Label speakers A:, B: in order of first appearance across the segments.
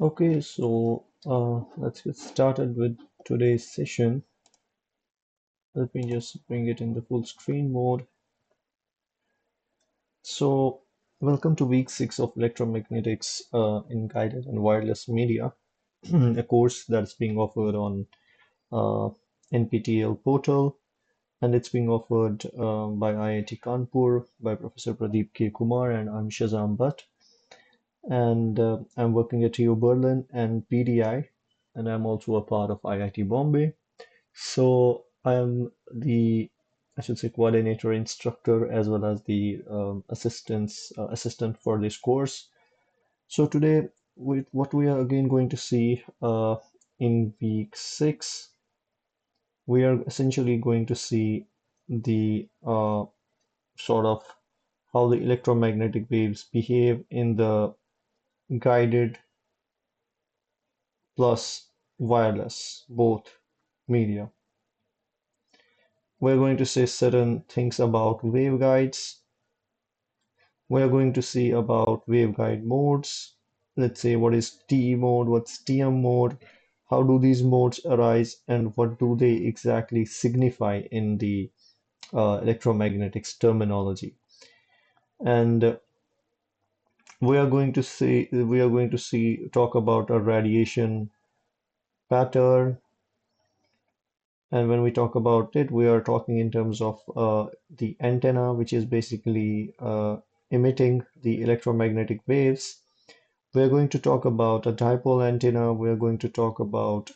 A: Okay, so let's get started with today's session. Let me just bring it in the full screen mode. So, welcome to week 6 of Electromagnetics in Guided and Wireless Media, a course that's being offered on uh, NPTEL portal, and it's being offered by IIT Kanpur by Professor Pradeep K. Kumar, and I'm Shazam Bhatt. And I'm working at TU Berlin and PDI, and I'm also a part of IIT Bombay. So I'm the, I should say, coordinator instructor as well as the assistant for this course. So today, with what we are again going to see in week 6, we are essentially going to see the sort of how the electromagnetic waves behave in the guided plus wireless, both media. We're going to say certain things about waveguides. We're going to see about waveguide modes. Let's say what is TE mode, what's TM mode, how do these modes arise, and what do they exactly signify in the electromagnetics terminology. And we are going to see talk about a radiation pattern. And when we talk about it, we are talking in terms of the antenna, which is basically emitting the electromagnetic waves. We're going to talk about a dipole antenna. We're going to talk about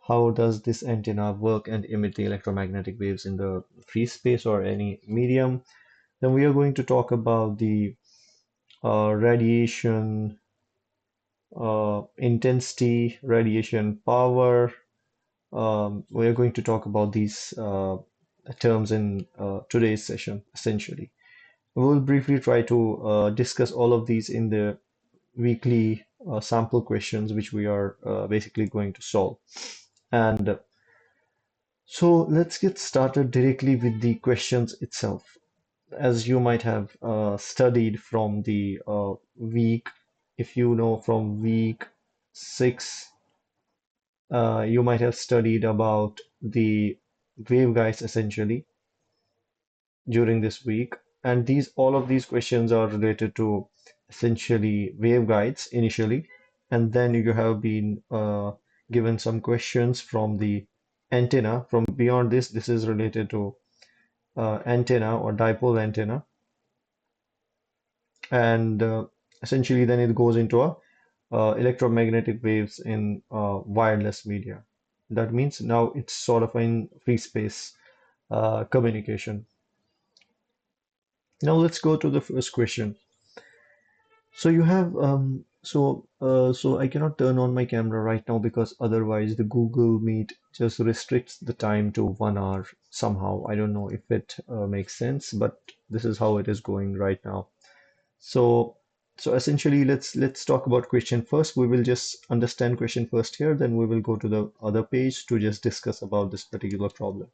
A: how does this antenna work and emit the electromagnetic waves in the free space or any medium. Then we are going to talk about the radiation intensity, radiation power. We are going to talk about these terms in today's session, essentially. We will briefly try to discuss all of these in the weekly sample questions, which we are basically going to solve. And so let's get started directly with the questions itself. As you might have studied from the week, if you know from week 6, you might have studied about the waveguides essentially during this week. And all of these questions are related to essentially waveguides initially. And then you have been given some questions from the antenna. From beyond this, this is related to antenna or dipole antenna. And essentially then it goes into a electromagnetic waves in wireless media. That means now it's sort of in free space communication. Now let's go to the first question. So you have so I cannot turn on my camera right now because otherwise the Google Meet just restricts the time to 1 hour somehow. I don't know if it makes sense, but this is how it is going right now. So so essentially let's talk about question first. We will just understand question first here, then we will go to the other page to just discuss about this particular problem.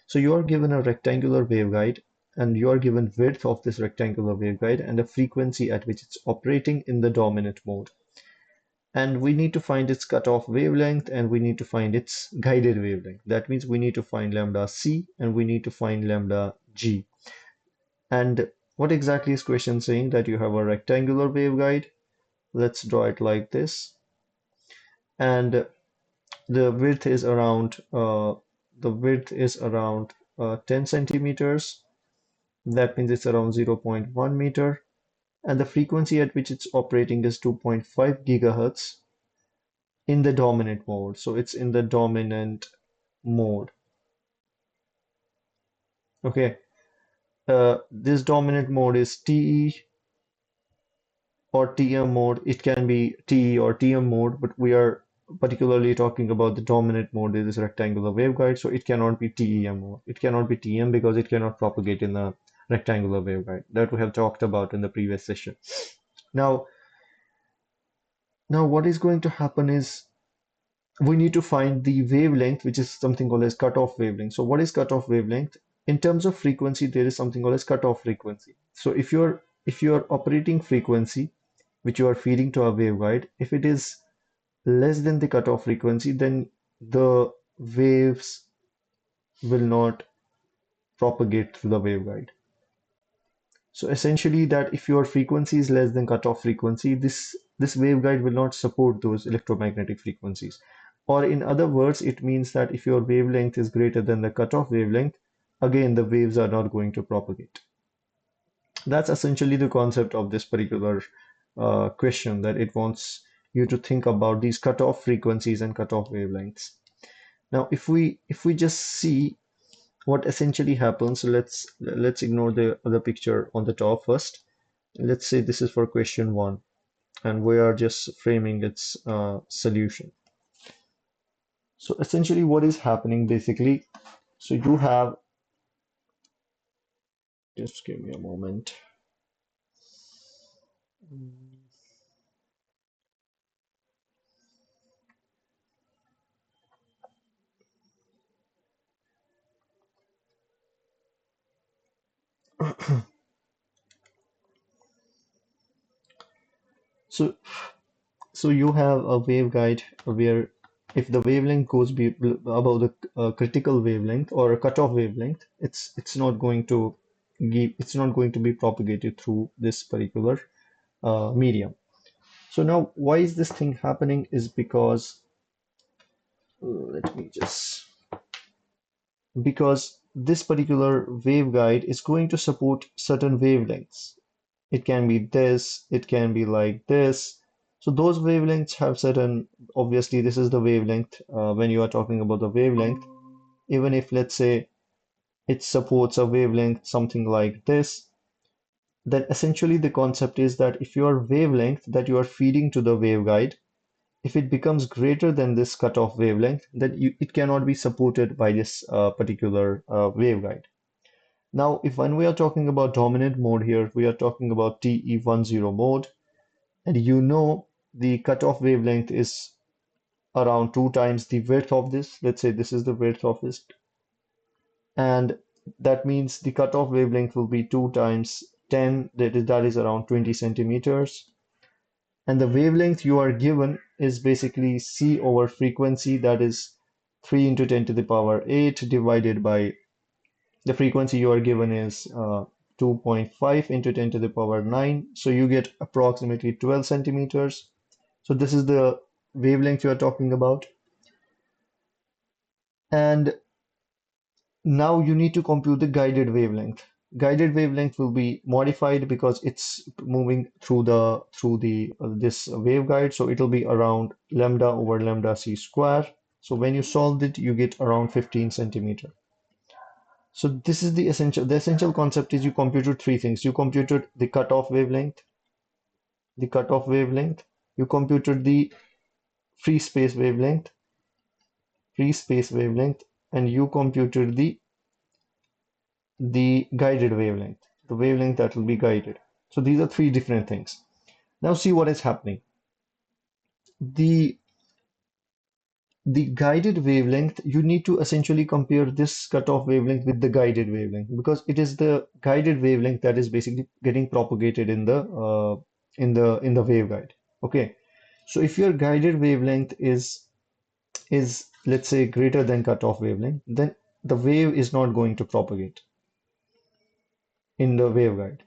A: So you are given a rectangular waveguide and you are given width of this rectangular waveguide and a frequency at which it's operating in the dominant mode. And we need to find its cutoff wavelength and we need to find its guided wavelength. That means we need to find lambda c and we need to find lambda g. And what exactly is question saying? That you have a rectangular waveguide. Let's draw it like this. And the width is around 10 centimeters. That means it's around 0.1 meter. And the frequency at which it's operating is 2.5 gigahertz in the dominant mode. So it's in the dominant mode. Okay. This dominant mode is TE or TM mode. It can be TE or TM mode, but we are particularly talking about the dominant mode. It is rectangular waveguide, so it cannot be TEM mode. It cannot be TM because it cannot propagate in the rectangular waveguide that we have talked about in the previous session. Now, now what is going to happen is we need to find the wavelength, which is something called as cutoff wavelength. So what is cutoff wavelength? In terms of frequency, there is something called as cutoff frequency. So if you're operating frequency, which you are feeding to a waveguide, if it is less than the cutoff frequency, then the waves will not propagate through the waveguide. So essentially that if your frequency is less than cutoff frequency, this waveguide will not support those electromagnetic frequencies. Or in other words, it means that if your wavelength is greater than the cutoff wavelength, again the waves are not going to propagate. That's essentially the concept of this particular question, that it wants you to think about these cutoff frequencies and cutoff wavelengths. Now, if we just see what essentially happens, let's ignore the other picture on the top first. Let's say this is for question one, and we are just framing its solution. So essentially, what is happening basically? So you have, just give me a moment. So So you have a waveguide where if the wavelength goes above the critical wavelength or a cutoff wavelength, it's not going to it's not going to be propagated through this particular medium. So now why is this thing happening is because let me just because this particular waveguide is going to support certain wavelengths. It can be this, it can be like this. So those wavelengths have certain, obviously this is the wavelength when you are talking about the wavelength. Even if let's say it supports a wavelength something like this, then essentially the concept is that if your wavelength that you are feeding to the waveguide, if it becomes greater than this cutoff wavelength, then it cannot be supported by this particular waveguide. Now, if when we are talking about dominant mode here, we are talking about TE10 mode, and you know the cutoff wavelength is around two times the width of this. Let's say this is the width of this, and that means the cutoff wavelength will be 2 times 10, that is around 20 centimeters. And the wavelength you are given is basically C over frequency, that is 3 into 10 to the power 8 divided by the frequency you are given is 2.5 into 10 to the power 9. So you get approximately 12 centimeters. So this is the wavelength you are talking about. And now you need to compute the guided wavelength. Guided wavelength will be modified because it's moving through the this waveguide, so it'll be around lambda over lambda c square. So when you solve it, you get around 15 centimeter. So this is the essential concept is you computed three things. You computed the cutoff wavelength, you computed the free space wavelength, free space wavelength, and you computed the guided wavelength, the wavelength that will be guided. So these are three different things. Now see what is happening. The the guided wavelength, you need to essentially compare this cutoff wavelength with the guided wavelength because it is the guided wavelength that is basically getting propagated in the waveguide. Okay, so if your guided wavelength is let's say greater than cutoff wavelength, then the wave is not going to propagate in the waveguide.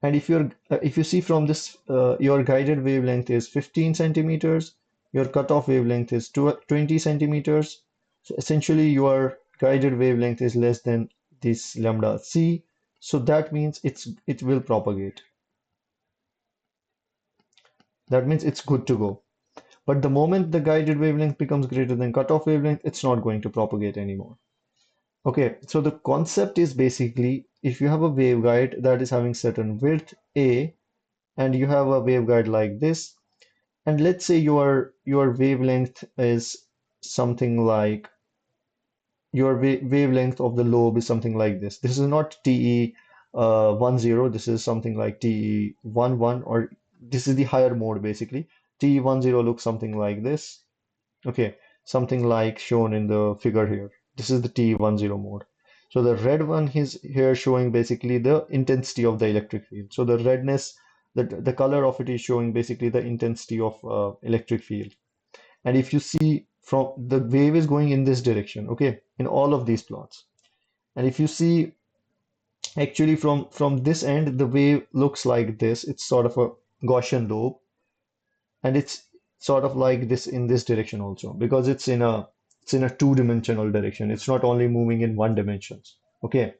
A: And if you see from this, your guided wavelength is 15 centimeters, your cutoff wavelength is 20 centimeters. So essentially, your guided wavelength is less than this lambda c. So that means it will propagate. That means it's good to go. But the moment the guided wavelength becomes greater than cutoff wavelength, it's not going to propagate anymore. Okay, so the concept is basically if you have a waveguide that is having certain width A and you have a waveguide like this, and let's say your wavelength is something like your wavelength of the lobe is something like this. This is not TE 10, this is something like TE 11, or this is the higher mode basically. TE 10 looks something like this. Okay, something like shown in the figure here. This is the TE10 mode. So the red one is here showing basically the intensity of the electric field. So the redness, the color of it is showing basically the intensity of electric field. And if you see from the wave is going in this direction, okay, in all of these plots. And if you see actually from this end, the wave looks like this. It's sort of a Gaussian lobe, and it's sort of like this in this direction also because it's in a two-dimensional direction. It's not only moving in one dimensions. Okay,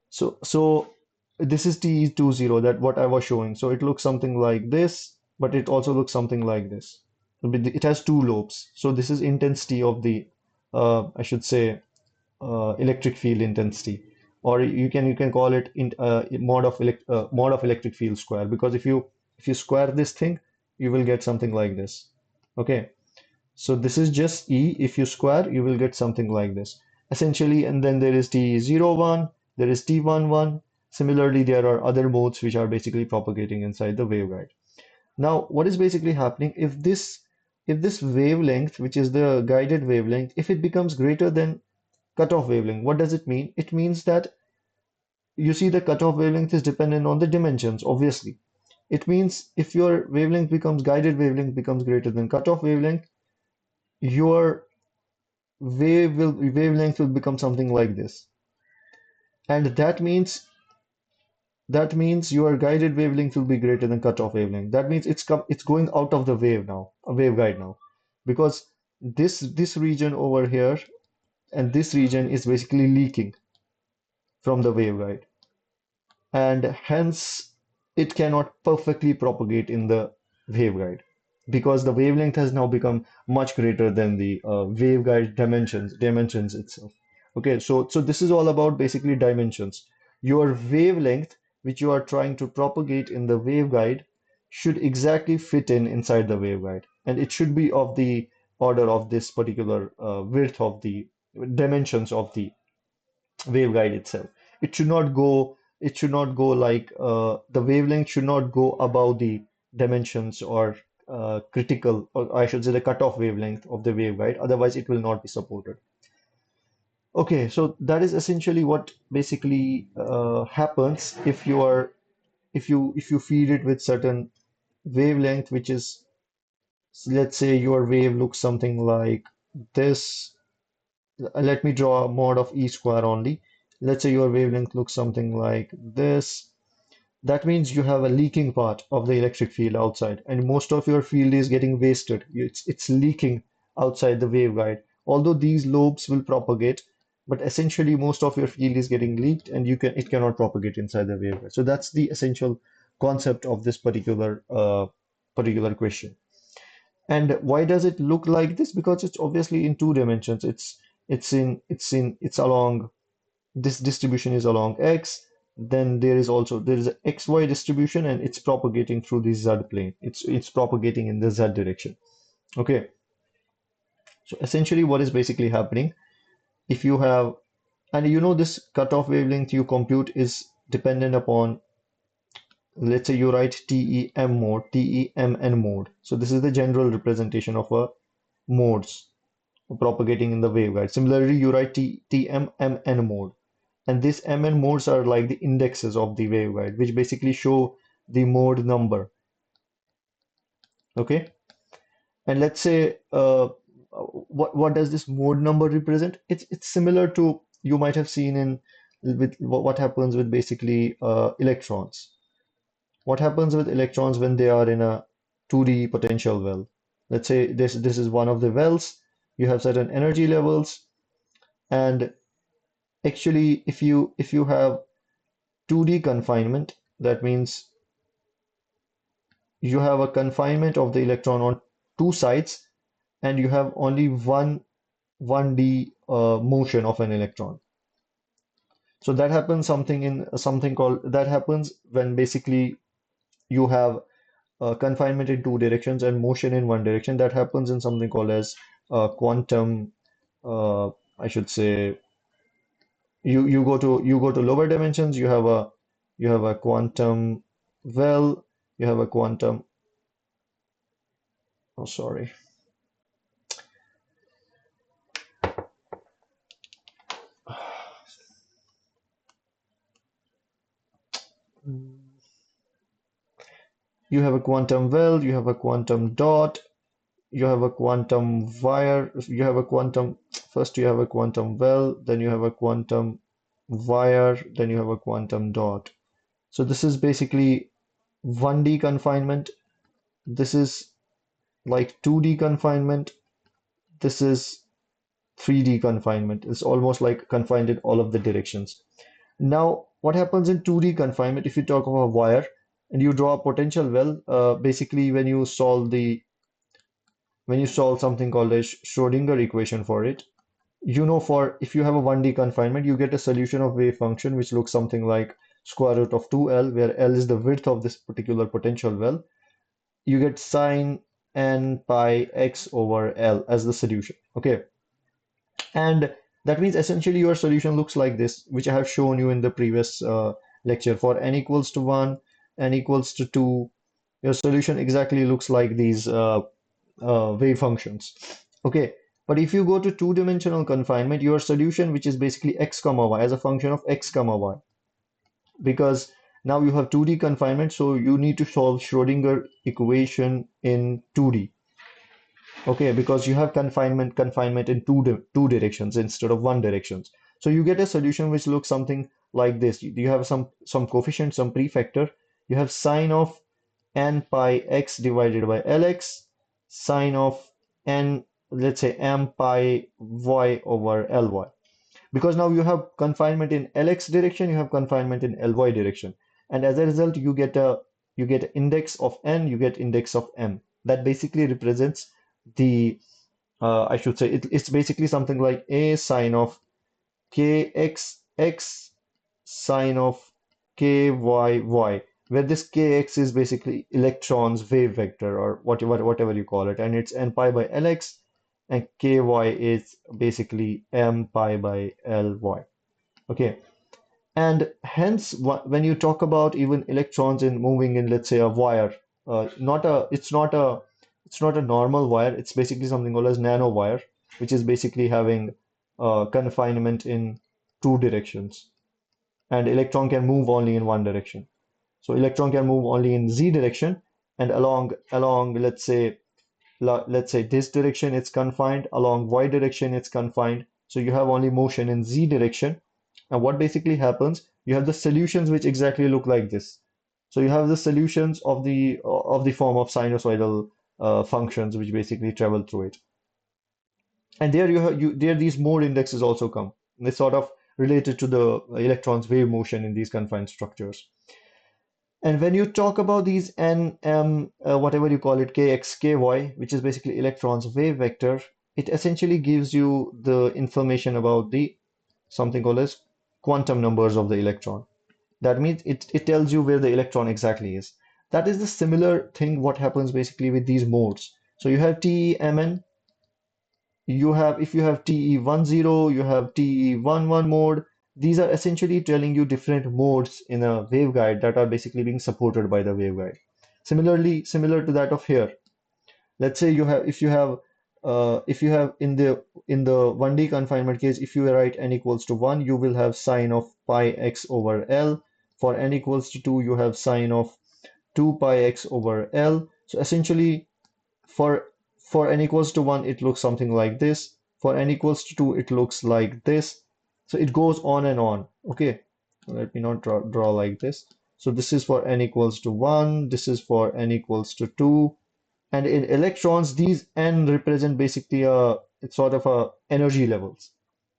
A: so this is TE20 that what I was showing. So it looks something like this, but it also looks something like this. It has two lobes. So this is intensity of the I should say electric field intensity, or you can call it mod of electric field square because if you square this thing, you will get something like this. Okay, so this is just E. If you square, you will get something like this essentially. And then there is T01, there is T11. Similarly, there are other modes which are basically propagating inside the waveguide. Now, what is basically happening if this wavelength, which is the guided wavelength, if it becomes greater than cutoff wavelength. What does it mean? It means that you see the cutoff wavelength is dependent on the dimensions, obviously. It means if your wavelength becomes guided wavelength becomes greater than cutoff wavelength, your wavelength will become something like this. And that means your guided wavelength will be greater than cutoff wavelength. That means it's going out of the wave now, a waveguide now. Because this region over here and this region is basically leaking from the waveguide, and hence it cannot perfectly propagate in the waveguide because the wavelength has now become much greater than the waveguide dimensions itself. Okay, so this is all about basically dimensions. Your wavelength, which you are trying to propagate in the waveguide, should exactly fit inside the waveguide, and it should be of the order of this particular width of the dimensions of the waveguide itself. It should not go like the wavelength should not go above the dimensions or critical, or I should say the cutoff wavelength of the waveguide. Otherwise, it will not be supported. Okay, so that is essentially what basically happens if you feed it with certain wavelength, which is, let's say your wave looks something like this. Let me draw a mod of E square only. Let's say your wavelength looks something like this. That means you have a leaking part of the electric field outside, and most of your field is getting wasted. It's leaking outside the waveguide. Although these lobes will propagate, but essentially most of your field is getting leaked, and it cannot propagate inside the waveguide. So that's the essential concept of this particular question. And why does it look like this? Because it's obviously in two dimensions. It's along this distribution is along X. Then there is a XY distribution, and it's propagating through the Z plane. It's propagating in the Z direction. Okay. So essentially what is basically happening if you have, and this cutoff wavelength you compute is dependent upon, let's say you write TEM mode, TEMN mode. So this is the general representation of a modes propagating in the waveguide. Similarly, you write TMMN mode. And these MN modes are like the indexes of the waveguide, which basically show the mode number. Okay. And let's say what does this mode number represent? It's similar to you might have seen in with what happens with basically electrons. What happens with electrons when they are in a 2D potential well? Let's say this is one of the wells. You have certain energy levels, and actually, if you have 2D confinement, that means you have a confinement of the electron on two sides, and you have only one 1D motion of an electron. So that happens something in something called that happens when basically you have confinement in two directions and motion in one direction. That happens in something called as quantum. Uh, I should say you go to lower dimensions. You have a quantum well. You have a quantum. Oh, sorry. You have a quantum well. You have a quantum dot. you have a quantum wire, you have a quantum, first you have a quantum well, then you have a quantum wire, then you have a quantum dot. So this is basically 1D confinement. This is like 2D confinement. This is 3D confinement. It's almost like confined in all of the directions. Now, what happens in 2D confinement if you talk about a wire and you draw a potential well, basically when you solve something called a Schrodinger equation for it, you know for if you have a 1D confinement, you get a solution of wave function which looks something like square root of 2L, where L is the width of this particular potential well. You get sine n pi x over L as the solution. Okay. And that means essentially your solution looks like this, which I have shown you in the previous lecture. For n equals to 1, n equals to 2, your solution exactly looks like these wave functions. Okay, but if you go to two-dimensional confinement, your solution, which is basically x comma y as a function of x comma y, because now you have 2D confinement, so you need to solve Schrodinger equation in 2D. Okay, because you have confinement in two directions instead of one directions. So you get a solution which looks something like this. You have some coefficient, some prefactor. You have sine of n pi x divided by lx, sine of n, let's say m pi y over ly. Because now you have confinement in lx direction, you have confinement in ly direction, and as a result you get index of n, you get index of m. That basically represents the I should say it's basically something like a sine of kx x sine of ky y, where this kx is basically electrons wave vector or whatever you call it, and it's n pi by lx, and ky is basically m pi by ly. Okay, and hence when you talk about even electrons in moving in, let's say, a wire, not a it's not a normal wire. It's basically something called as nanowire, which is basically having confinement in two directions, and electron can move only in one direction. So electron can move only in z direction, and along let's say this direction it's confined, along y direction it's confined. So you have only motion in z direction. And what basically happens, you have the solutions which exactly look like this. So you have the solutions of the form of sinusoidal functions which basically travel through it. And there there these mode indexes also come. They sort of related to the electrons' wave motion in these confined structures. And when you talk about these nm, whatever you call it, kx, ky, which is basically electrons wave vector, it essentially gives you the information about the something called as quantum numbers of the electron. That means it tells you where the electron exactly is. That is the similar thing what happens basically with these modes. So you have TEMN, you have if you have TE10, you have TE11 mode. These are essentially telling you different modes in a waveguide that are basically being supported by the waveguide. Similar to that of here. Let's say you have if you have in the 1D confinement case, if you write n equals to 1, you will have sine of pi x over L. For n equals to 2, you have sine of 2 pi x over L. So essentially for n equals to 1, it looks something like this. For n equals to 2, it looks like this. So it goes on and on. Okay, let me not draw like this. So this is for n equals to 1. This is for n equals to 2. And in electrons, these n represent basically it's sort of a energy levels.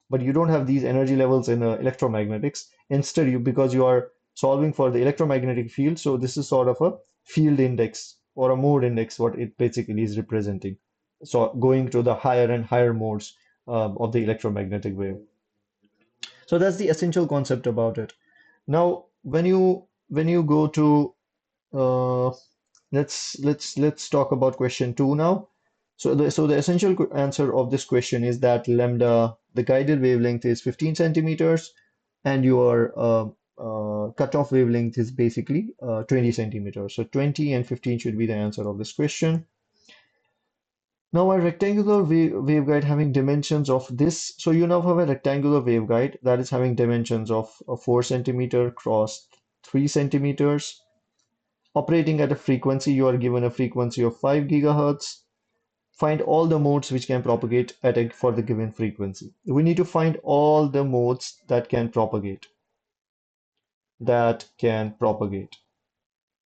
A: But you don't have these energy levels in electromagnetics. Instead, because you are solving for the electromagnetic field, so this is sort of a field index or a mode index, what it basically is representing. So going to the higher and higher modes of the electromagnetic wave. So that's the essential concept about it. Now, when you go to uh, let's talk about question two now. So the essential answer of this question is that lambda, the guided wavelength is 15 centimeters, and your cutoff wavelength is basically 20 centimeters. So 20 and 15 should be the answer of this question. Now a rectangular waveguide having dimensions of this. So you now have a rectangular waveguide that is having dimensions of 4 centimeter cross 3 centimeters. Operating at a frequency, you are given a frequency of 5 gigahertz. find all the modes which can propagate for the given frequency. We need to find all the modes that can propagate.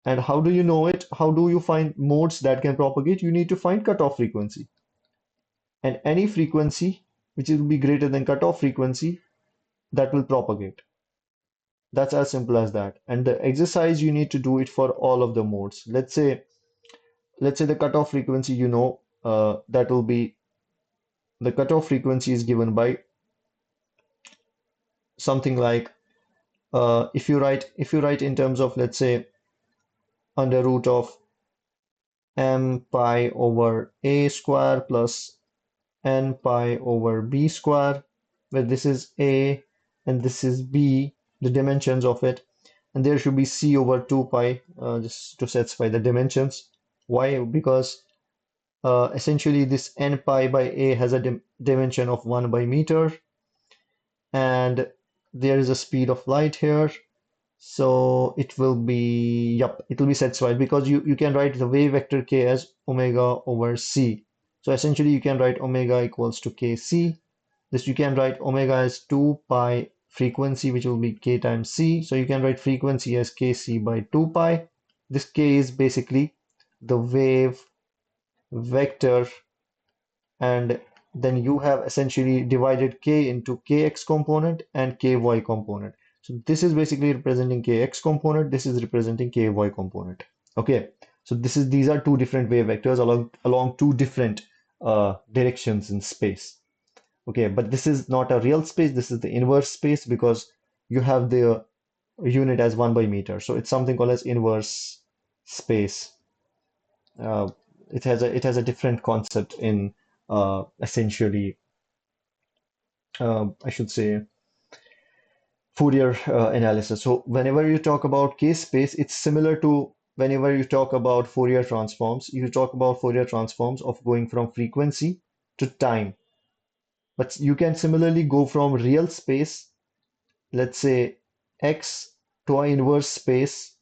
A: And how do you know it? How do you find modes that can propagate? You need to find cutoff frequency. And any frequency which will be greater than cutoff frequency that will propagate. That's as simple as that. And the exercise you need to do it for all of the modes. Let's say the cutoff frequency, that will be the cutoff frequency is given by something like if you write in terms of, let's say, under root of m pi over a square plus n pi over b square, where this is a and this is b, the dimensions of it, and there should be c over 2 pi, just to satisfy the dimensions. Why? Because essentially this n pi by a has a dimension of 1 by meter, and there is a speed of light here. So it will be satisfied because you can write the wave vector k as omega over c. So essentially you can write omega equals to kc. This you can write omega as 2 pi frequency, which will be k times c. So you can write frequency as kc by 2 pi. This k is basically the wave vector, and then you have essentially divided k into kx component and ky component. So this is basically representing kx component, this is representing ky component. Okay, so these are two different wave vectors along two different directions in space. Okay, but this is not a real space, this is the inverse space because you have the unit as 1 by meter. So it's something called as inverse space. Uh, it has a different concept in essentially I should say Fourier analysis. So whenever you talk about K-space, it's similar to whenever you talk about Fourier transforms. You talk about Fourier transforms of going from frequency to time. But you can similarly go from real space, let's say X, to an inverse space,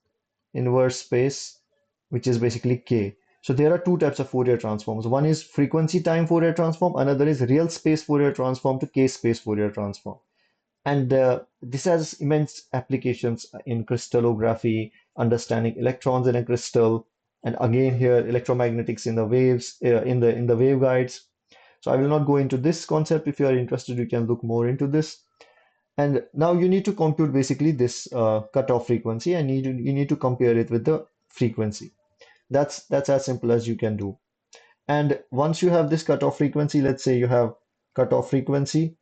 A: which is basically K. So there are two types of Fourier transforms. One is frequency time Fourier transform, another is real space Fourier transform to K space Fourier transform. And this has immense applications in crystallography, understanding electrons in a crystal, and again here electromagnetics in the waves, in the waveguides. So I will not go into this concept. If you are interested, you can look more into this. And now you need to compute basically this cutoff frequency, and you need to compare it with the frequency. That's as simple as you can do. And once you have this cutoff frequency, let's say you have cutoff frequency,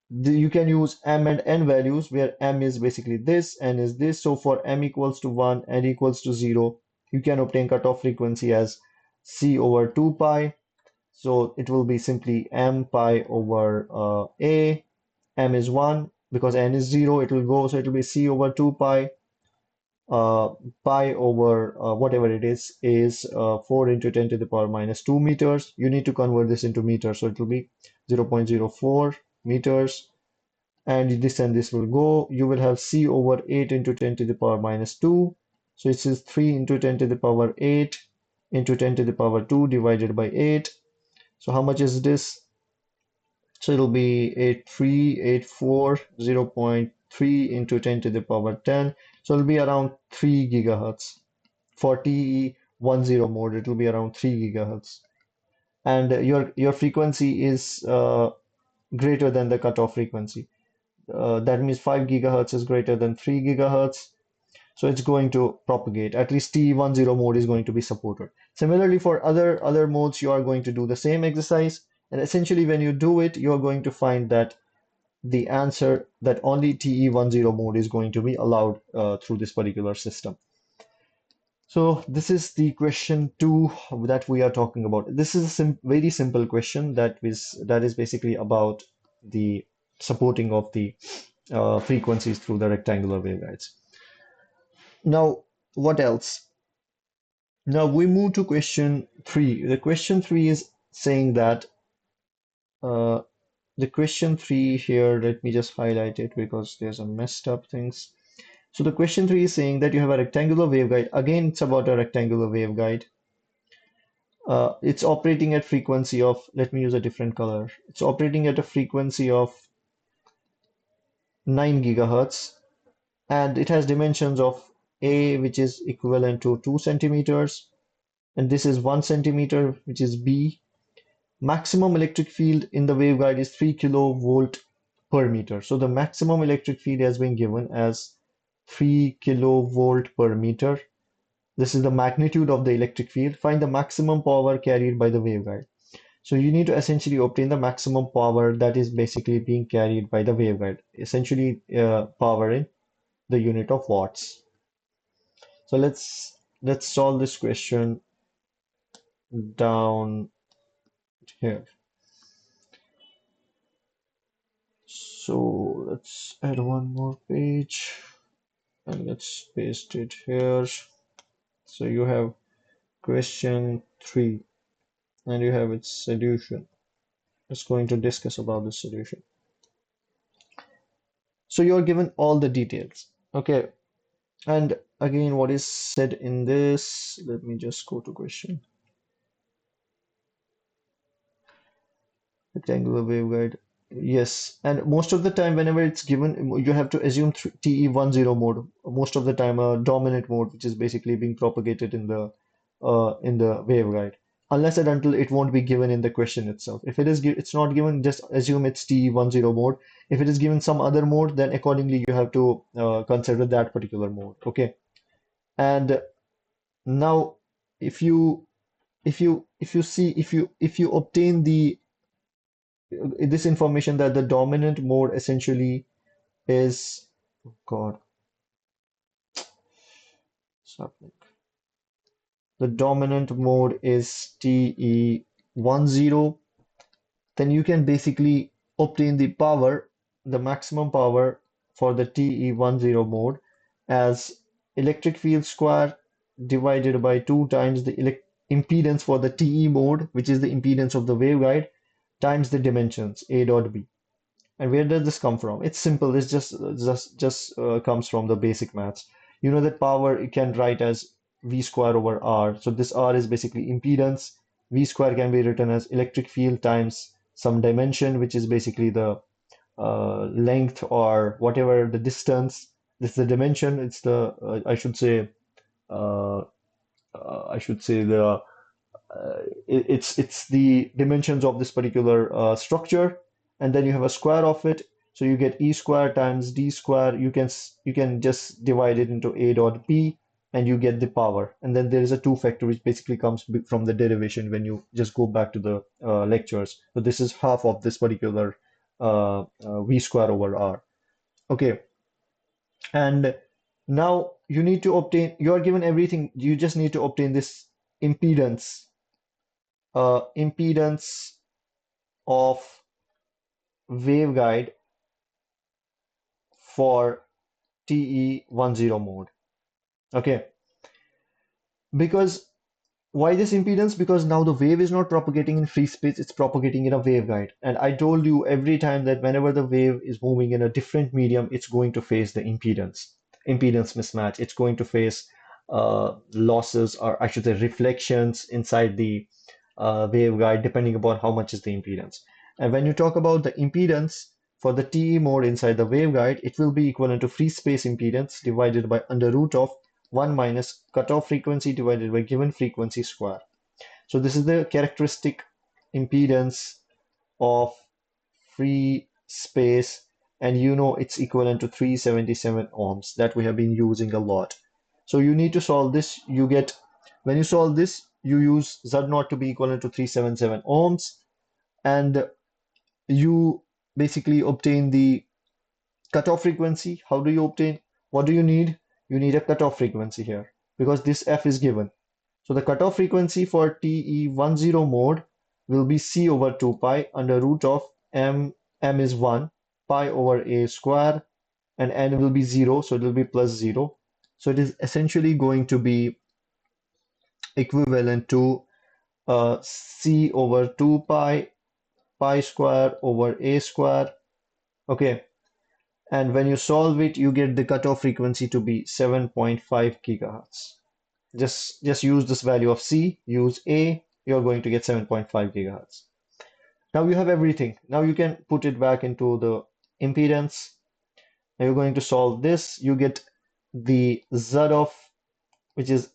A: you can use m and n values where m is basically this, n is this. So for m equals to 1, n equals to 0, you can obtain cutoff frequency as c over 2 pi. So it will be simply m pi over a. M is 1 because n is 0, it will go. So it will be c over 2 pi. Uh, pi over whatever it is 4 into 10 to the power minus 2 meters. You need to convert this into meters. So it will be 0.04 meters. And this will go. You will have c over 8 into 10 to the power minus 2. So it is 3 into 10 to the power 8 into 10 to the power 2 divided by 8. So how much is this? So it'll be 8384, 0.3 into 10 to the power 10. So it'll be around 3 gigahertz. For TE10 mode, it will be around 3 gigahertz. And your frequency is greater than the cutoff frequency. That means 5 gigahertz is greater than 3 gigahertz. So it's going to propagate. At least TE10 mode is going to be supported. Similarly, for other modes, you are going to do the same exercise. And essentially, when you do it, you're going to find that the answer that only TE10 mode is going to be allowed through this particular system. So this is the question 2 that we are talking about. This is a very simple question that is basically about the supporting of the frequencies through the rectangular waveguides. Now, what else? Now we move to question 3. The question 3 is saying that uh, the question 3 here, let me just highlight it because there's a messed up things. So the question 3 is saying that you have a rectangular waveguide. Again, it's about a rectangular waveguide. It's operating at frequency of, let me use a different color. It's operating at a frequency of 9 gigahertz, and it has dimensions of A, which is equivalent to 2 centimeters, and this is 1 centimeter, which is B. Maximum electric field in the waveguide is 3 kilovolt per meter. So the maximum electric field has been given as 3 kilovolt per meter. This is the magnitude of the electric field. Find the maximum power carried by the waveguide. So you need to essentially obtain the maximum power that is basically being carried by the waveguide, essentially power in the unit of watts. So let's solve this question down here. So let's add one more page and let's paste it here. So you have question 3 and you have its solution. It's going to discuss about the solution. So you're given all the details. Okay. And again, what is said in this? Let me just go to question. Rectangular waveguide. Yes, and most of the time, whenever it's given, you have to assume TE10 mode. Most of the time, a dominant mode, which is basically being propagated in the waveguide, unless and until it won't be given in the question itself. If it's not given, just assume it's TE10 mode. If it is given some other mode, then accordingly you have to consider that particular mode. Okay, and now if you if you obtain the this information that the dominant mode essentially is, God, something. The dominant mode is TE10, then you can basically obtain the power, the maximum power for the TE10 mode as electric field square divided by 2 times the impedance for the TE mode, which is the impedance of the waveguide, times the dimensions A dot B. And where does this come from? It's simple. It's just comes from the basic maths. You know that power you can write as V square over R. So this R is basically impedance. V square can be written as electric field times some dimension, which is basically the length or whatever the distance. This is the dimension. It's the uh, I should say the it's the dimensions of this particular structure, and then you have a square of it. So you get E square times D square. You can just divide it into A dot B, and you get the power. And then there is a 2 factor which basically comes from the derivation when you just go back to the lectures. So this is half of this particular V square over R. Okay, and now you need to obtain. You are given everything. You just need to obtain this impedance impedance of waveguide for TE10 mode. Okay, because why this impedance? Because now the wave is not propagating in free space, it's propagating in a waveguide. And I told you every time that whenever the wave is moving in a different medium, it's going to face the impedance mismatch. It's going to face losses, or I should say reflections inside the waveguide, depending upon how much is the impedance. And when you talk about the impedance for the TE mode inside the waveguide, it will be equivalent to free space impedance divided by under root of 1 minus cutoff frequency divided by given frequency square. So this is the characteristic impedance of free space, and you know it's equivalent to 377 ohms that we have been using a lot. So you need to solve this. You get, when you solve this, you use Z0 to be equivalent to 377 ohms, and you basically obtain the cutoff frequency. How do you obtain? What do you need? You need a cutoff frequency here because this F is given. So the cutoff frequency for TE10 mode will be C over 2 pi under root of M is 1, pi over A square, and N will be 0, so it will be plus 0. So it is essentially going to be equivalent to C over 2 pi, pi square over A square. Okay, and when you solve it, you get the cutoff frequency to be 7.5 gigahertz. Just use this value of C, use A, you're going to get 7.5 gigahertz. Now you have everything. Now you can put it back into the impedance. Now you're going to solve this. You get the Z of, which is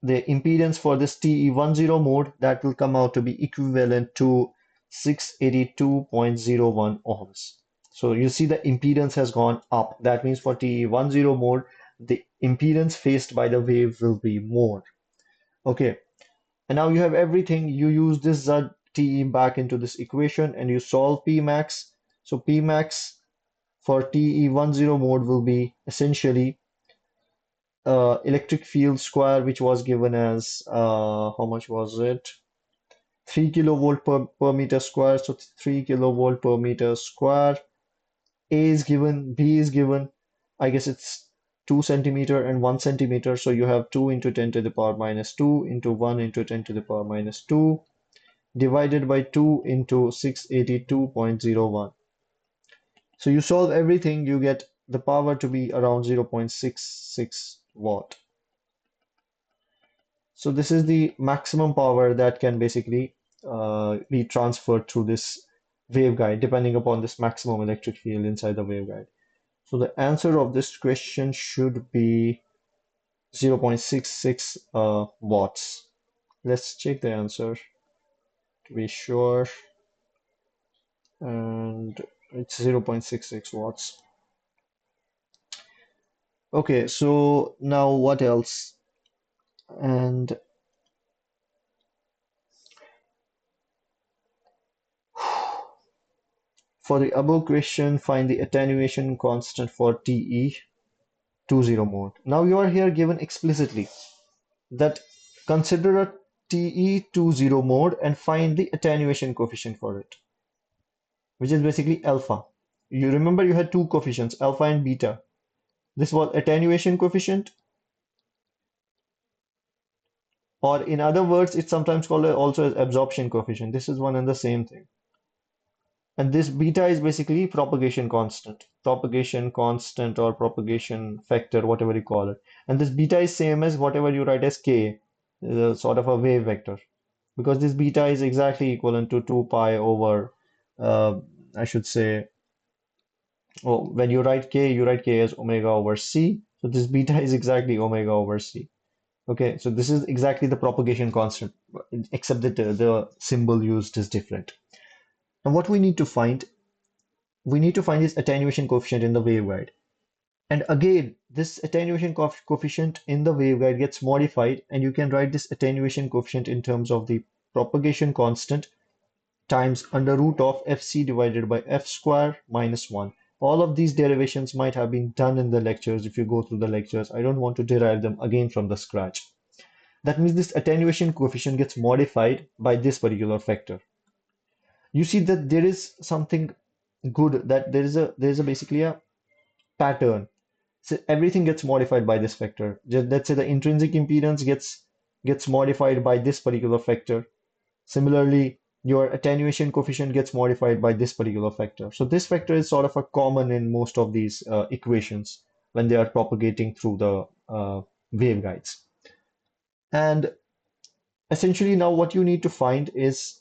A: the impedance for this TE10 mode, that will come out to be equivalent to 682.01 ohms. So you see the impedance has gone up. That means for TE10 mode, the impedance faced by the wave will be more. Okay, and now you have everything. You use this ZTE back into this equation and you solve Pmax. So Pmax for TE10 mode will be essentially electric field square, which was given as how much was it? 3 kilovolt per meter square. So 3 kilovolt per meter square. A is given, B is given. I guess it's 2 centimeter and 1 centimeter. So you have 2 into 10 to the power minus 2 into 1 into 10 to the power minus 2 divided by 2 into 682.01. So you solve everything, you get the power to be around 0.66 watt. So this is the maximum power that can basically be transferred through this waveguide, depending upon this maximum electric field inside the waveguide. So the answer of this question should be 0.66 watts. Let's check the answer to be sure. And it's 0.66 watts. Okay, so now what else? And for the above question, find the attenuation constant for TE20 mode. Now you are here given explicitly that consider a TE20 mode and find the attenuation coefficient for it, which is basically alpha. You remember you had two coefficients, alpha and beta. This was attenuation coefficient, or in other words, it's sometimes called also as absorption coefficient. This is one and the same thing. And this beta is basically propagation constant or propagation factor, whatever you call it. And this beta is same as whatever you write as k, sort of a wave vector, because this beta is exactly equivalent to 2 pi over, uh, I should say, oh, when you write k as omega over c. So this beta is exactly omega over c. Okay, so this is exactly the propagation constant, except that the symbol used is different. And what we need to find this attenuation coefficient in the waveguide. And again, this attenuation coefficient in the waveguide gets modified, and you can write this attenuation coefficient in terms of the propagation constant times under root of fc divided by f square minus 1. All of these derivations might have been done in the lectures if you go through the lectures. I don't want to derive them again from the scratch. That means this attenuation coefficient gets modified by this particular factor. You see that there is something good, that there is a basically a pattern. So everything gets modified by this factor. Let's say the intrinsic impedance gets modified by this particular factor. Similarly, your attenuation coefficient gets modified by this particular factor. So this factor is sort of a common in most of these equations when they are propagating through the waveguides. And essentially now what you need to find is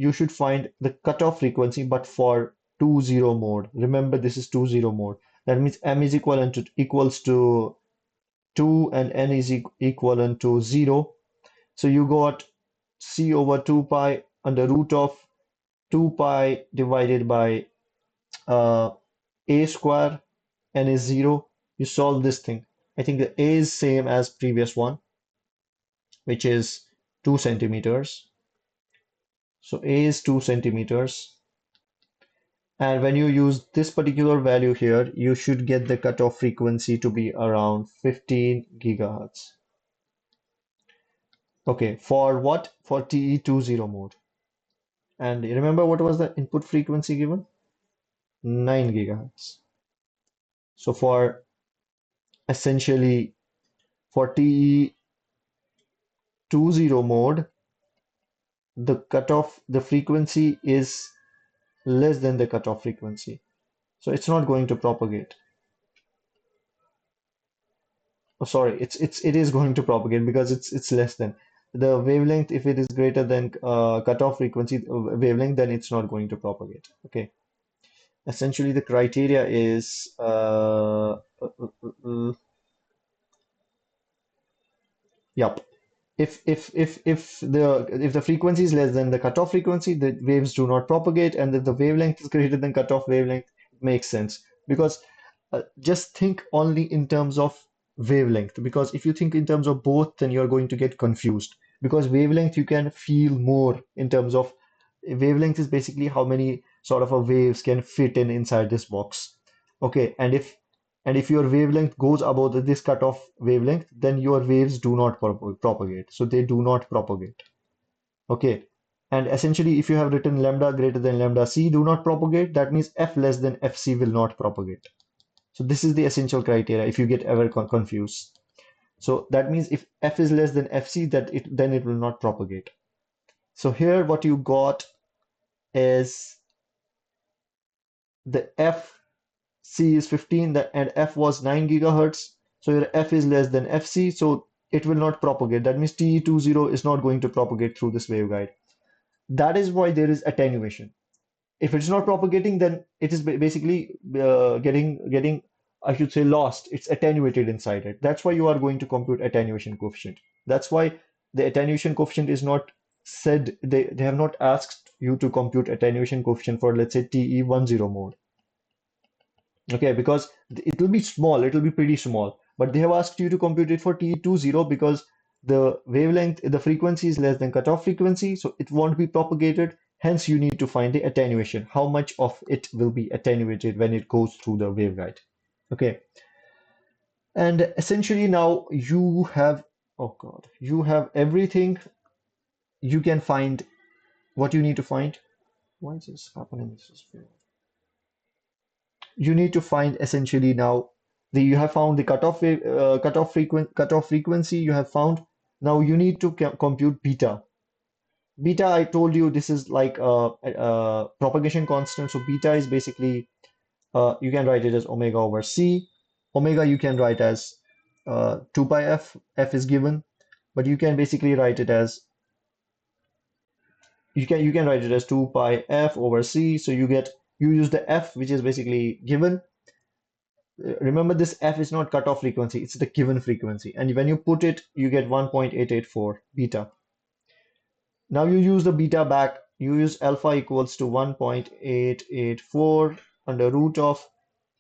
A: you should find the cutoff frequency, but for 2-0 mode. Remember, this is 2-0 mode. That means m is equals to 2 and n is equivalent to 0. So you got c over 2 pi under root of 2 pi divided by a square, n is 0. You solve this thing. I think the a is same as previous one, which is 2 centimeters. So A is 2 centimeters. And when you use this particular value here, you should get the cutoff frequency to be around 15 gigahertz. Okay, for what? For TE20 mode. And remember what was the input frequency given? 9 gigahertz. So for essentially for TE20 mode, the frequency is less than the cutoff frequency. So it's not going to propagate. Oh, sorry, it is going to propagate because it's less than. the wavelength, if it is greater than cutoff frequency wavelength, then it's not going to propagate. Okay. Essentially, the criteria is yep. If the frequency is less than the cutoff frequency, the waves do not propagate, and if the wavelength is greater than cutoff wavelength, it makes sense. Because just think only in terms of wavelength. Because if you think in terms of both, then you're going to get confused. Because wavelength you can feel more in terms of wavelength is basically how many sort of a waves can fit in inside this box. Okay, and if your wavelength goes above this cutoff wavelength, then your waves do not propagate. So they do not propagate. Okay. And essentially, if you have written lambda greater than lambda c do not propagate, that means f less than fc will not propagate. So this is the essential criteria if you get ever confused. So that means if f is less than fc, then it will not propagate. So here what you got is the fc is 15 and f was 9 gigahertz. So your f is less than fc, so it will not propagate. That means TE20 is not going to propagate through this waveguide. That is why there is attenuation. If it's not propagating, then it is basically getting I should say lost. It's attenuated inside it. That's why you are going to compute attenuation coefficient. That's why the attenuation coefficient is not said, they have not asked you to compute attenuation coefficient for, let's say, TE10 mode. Okay, because it will be small, it will be pretty small, but they have asked you to compute it for TE20 because the wavelength, the frequency is less than cutoff frequency, so it won't be propagated. Hence, you need to find the attenuation, how much of it will be attenuated when it goes through the waveguide. Okay, and essentially now you have, oh God, you have everything. You can find what you need to find. Why is this happening? This is weird. You need to find essentially now you have found the cutoff frequency you have found. Now you need to compute beta. Beta, I told you this is like a propagation constant. So beta is basically you can write it as omega over c. Omega you can write as 2 pi f. F is given, but you can basically write it as you can write it as 2 pi f over c. So you use the f which is basically given. Remember, this f is not cutoff frequency, it's the given frequency. And when you put it, you get 1.884 beta. Now you use the beta back, you use alpha equals to 1.884 under root of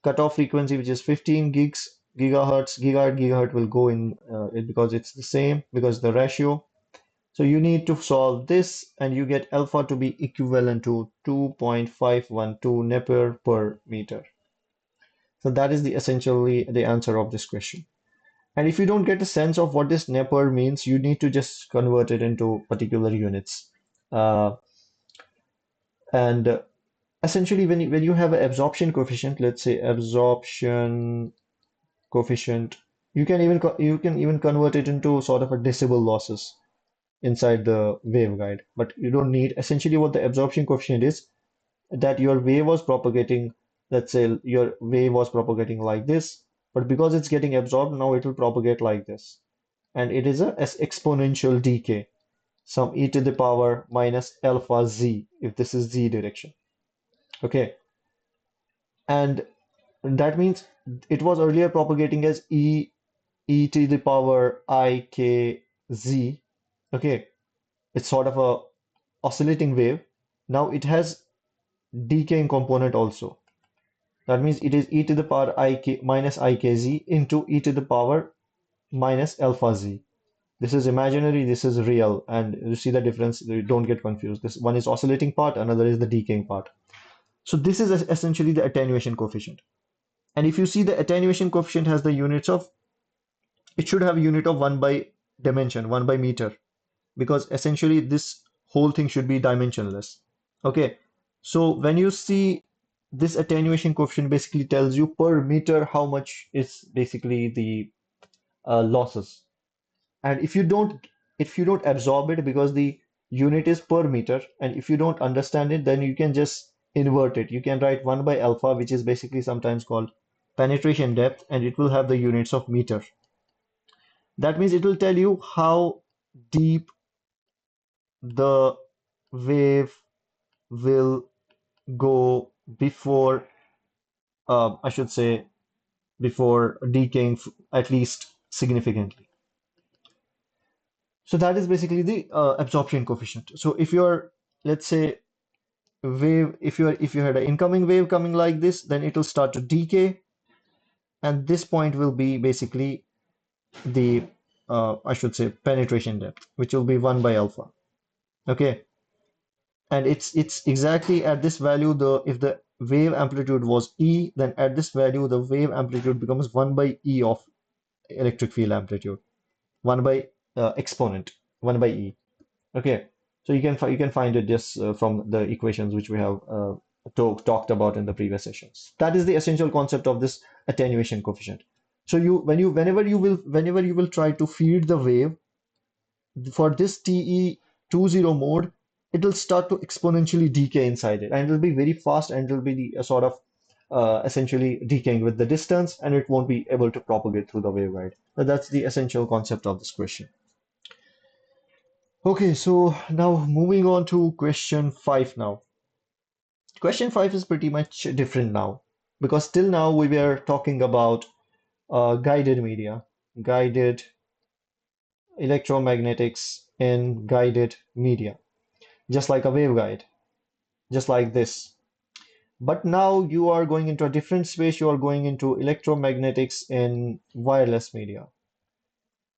A: cutoff frequency, which is 15 gigahertz. Gigahertz will go in it because it's the same, because the ratio. So you need to solve this, and you get alpha to be equivalent to 2.512 Nepper per meter. So that is essentially the answer of this question. And if you don't get a sense of what this Nepper means, you need to just convert it into particular units. Uh, and essentially, when you have an absorption coefficient, let's say absorption coefficient, you can even convert it into sort of a decibel losses inside the waveguide. But you don't need, essentially what the absorption coefficient is, that your wave was propagating, let's say your wave was propagating like this, but because it's getting absorbed, now it will propagate like this. And it is a exponential decay, some e to the power minus alpha z, if this is z direction. Okay, and that means it was earlier propagating as e to the power I k z. Okay, it's sort of a oscillating wave. Now it has decaying component also. That means it is e to the power ik minus ikz into e to the power minus alpha z. This is imaginary, this is real, and you see the difference. You don't get confused. This one is oscillating part, another is the decaying part. So this is essentially the attenuation coefficient. And if you see, the attenuation coefficient has the units of, it should have a unit of 1 by dimension, 1 by meter, because essentially this whole thing should be dimensionless. Okay, so when you see this attenuation coefficient basically tells you per meter how much is basically the losses. And if you don't absorb it, because the unit is per meter, and if you don't understand it, then you can just invert it. You can write 1 by alpha, which is basically sometimes called penetration depth, and it will have the units of meter. That means it will tell you how deep the wave will go before, I should say, before decaying at least significantly. So that is basically the absorption coefficient. So if you're, let's say, wave, if you had an incoming wave coming like this, then it will start to decay, and this point will be basically the I should say penetration depth, which will be 1 by alpha. Okay, and it's exactly at this value, the if the wave amplitude was E, then at this value the wave amplitude becomes 1 by E of electric field amplitude, 1 by exponent, 1 by E. Okay, so you can find it just from the equations which we have talked about in the previous sessions. That is the essential concept of this attenuation coefficient. So whenever you will try to feed the wave for this TE20 mode, it will start to exponentially decay inside it, and it will be very fast, and it will be the sort of essentially decaying with the distance, and it won't be able to propagate through the waveguide. So that's the essential concept of this question. Okay, so now moving on to question 5 now. Question 5 is pretty much different now because till now we were talking about guided media, guided electromagnetics in guided media, just like a waveguide, just like this. But now you are going into a different space, you are going into electromagnetics in wireless media.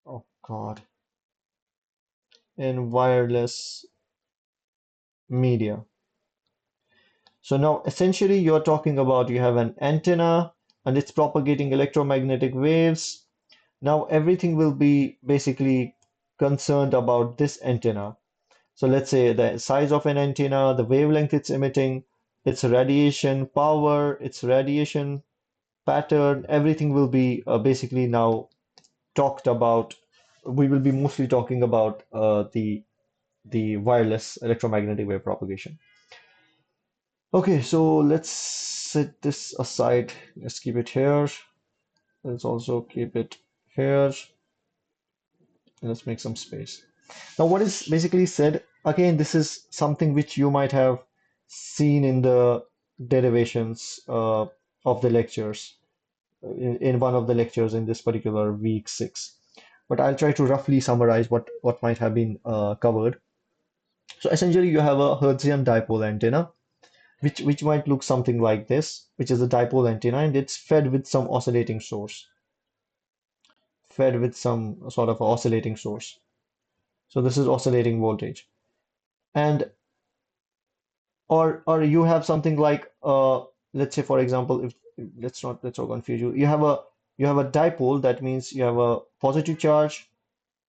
A: Oh God, in wireless media. So now essentially you're talking about you have an antenna and it's propagating electromagnetic waves. Now everything will be basically concerned about this antenna. So let's say the size of an antenna, the wavelength it's emitting, its radiation power, its radiation pattern, everything will be basically now talked about. We will be mostly talking about the wireless electromagnetic wave propagation. Okay, so let's set this aside. Let's keep it here. Let's also keep it here. Let's make some space. Now, what is basically said, again, this is something which you might have seen in the derivations of the lectures, in one of the lectures in this particular week 6. But I'll try to roughly summarize what might have been covered. So essentially, you have a Hertzian dipole antenna which might look something like this, which is a dipole antenna, and it's fed with some oscillating source, fed with some sort of oscillating source. So this is oscillating voltage. And or you have something like let's say for example, if let's not confuse you. You have a dipole, that means you have a positive charge,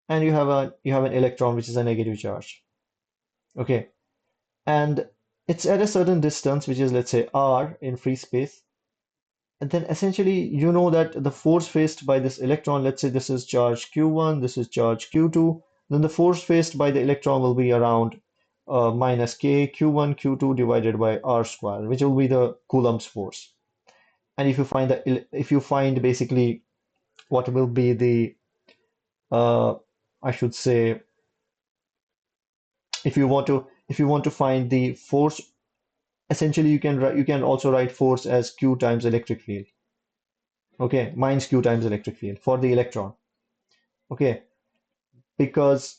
A: and you have an electron which is a negative charge. Okay. And it's at a certain distance, which is let's say r in free space. And then essentially, you know that the force faced by this electron, let's say this is charge Q1, this is charge Q2, then the force faced by the electron will be around minus K Q1 Q2 divided by R square, which will be the Coulomb's force. And if you find basically what will be the I should say if you want to find the force, essentially you can also write force as Q times electric field. Okay, minus Q times electric field for the electron. Okay, because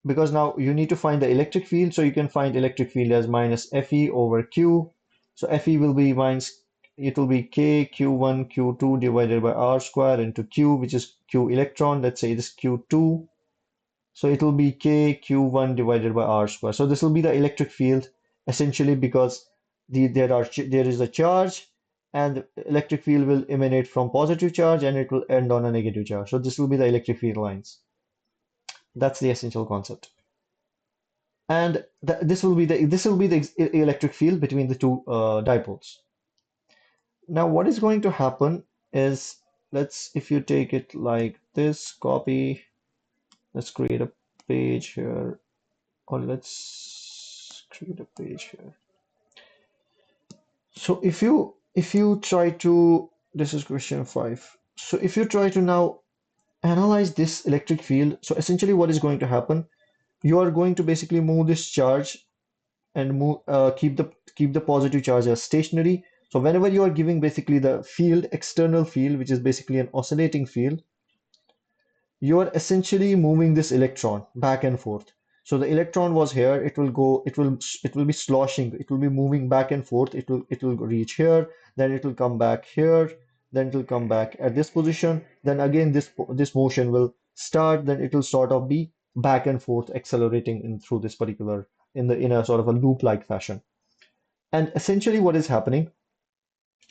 A: now you need to find the electric field, so you can find electric field as minus Fe over Q. So Fe will be minus, it will be K Q1 Q2 divided by R square into Q, which is Q electron. Let's say it is Q2. So it will be K Q1 divided by R square. So this will be the electric field essentially because there is a charge, and electric field will emanate from positive charge and it will end on a negative charge. So this will be the electric field lines. That's the essential concept. And this will be the electric field between the two dipoles. Now, what is going to happen is, if you take it like this, copy, let's create a page here, or let's create a page here. So if you try to, this is question 5. So if you try to now analyze this electric field, so essentially what is going to happen? you are going to basically move this charge and keep the positive charge as stationary. So whenever you are giving basically the field, external field, which is basically an oscillating field, you are essentially moving this electron back and forth. So the electron was here, it will be sloshing, it will be moving back and forth, it will reach here, then it will come back here, then it will come back at this position, then again this motion will start, then it will sort of be back and forth accelerating in through this particular in a sort of a loop-like fashion. And essentially what is happening,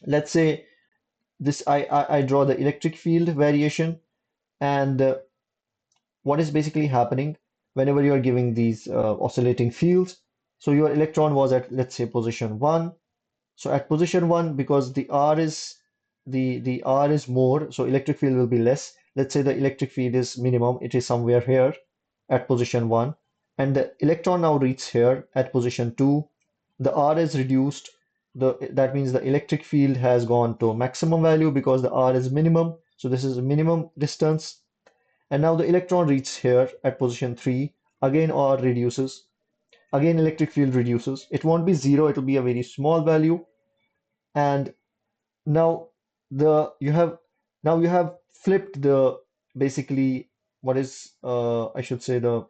A: let's say this I draw the electric field variation, and what is basically happening whenever you are giving these oscillating fields. So your electron was at, let's say, position 1. So at position 1, because the R is more, so electric field will be less. Let's say the electric field is minimum, it is somewhere here at position 1, and the electron now reaches here at position 2. The R is reduced. That means the electric field has gone to maximum value because the R is minimum. So this is a minimum distance. And now the electron reaches here at position 3. Again, R reduces. Again, electric field reduces. It won't be zero, it will be a very small value. And now the you have flipped the basically what is I should say the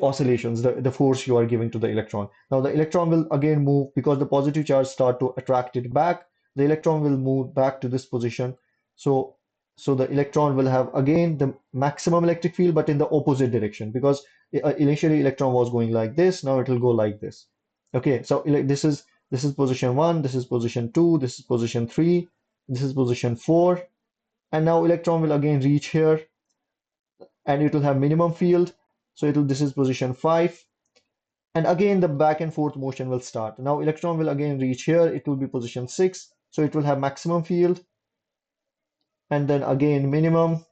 A: oscillations, the force you are giving to the electron. Now the electron will again move because the positive charge start to attract it back. The electron will move back to this position. So the electron will have again the maximum electric field, but in the opposite direction because initially electron was going like this. Now it will go like this. Okay, so this is position 1, this is position 2, this is position 3, this is position 4, and now electron will again reach here and it will have minimum field. So this is position 5, and again the back and forth motion will start. Now electron will again reach here, it will be position 6, so it will have maximum field, and then again minimum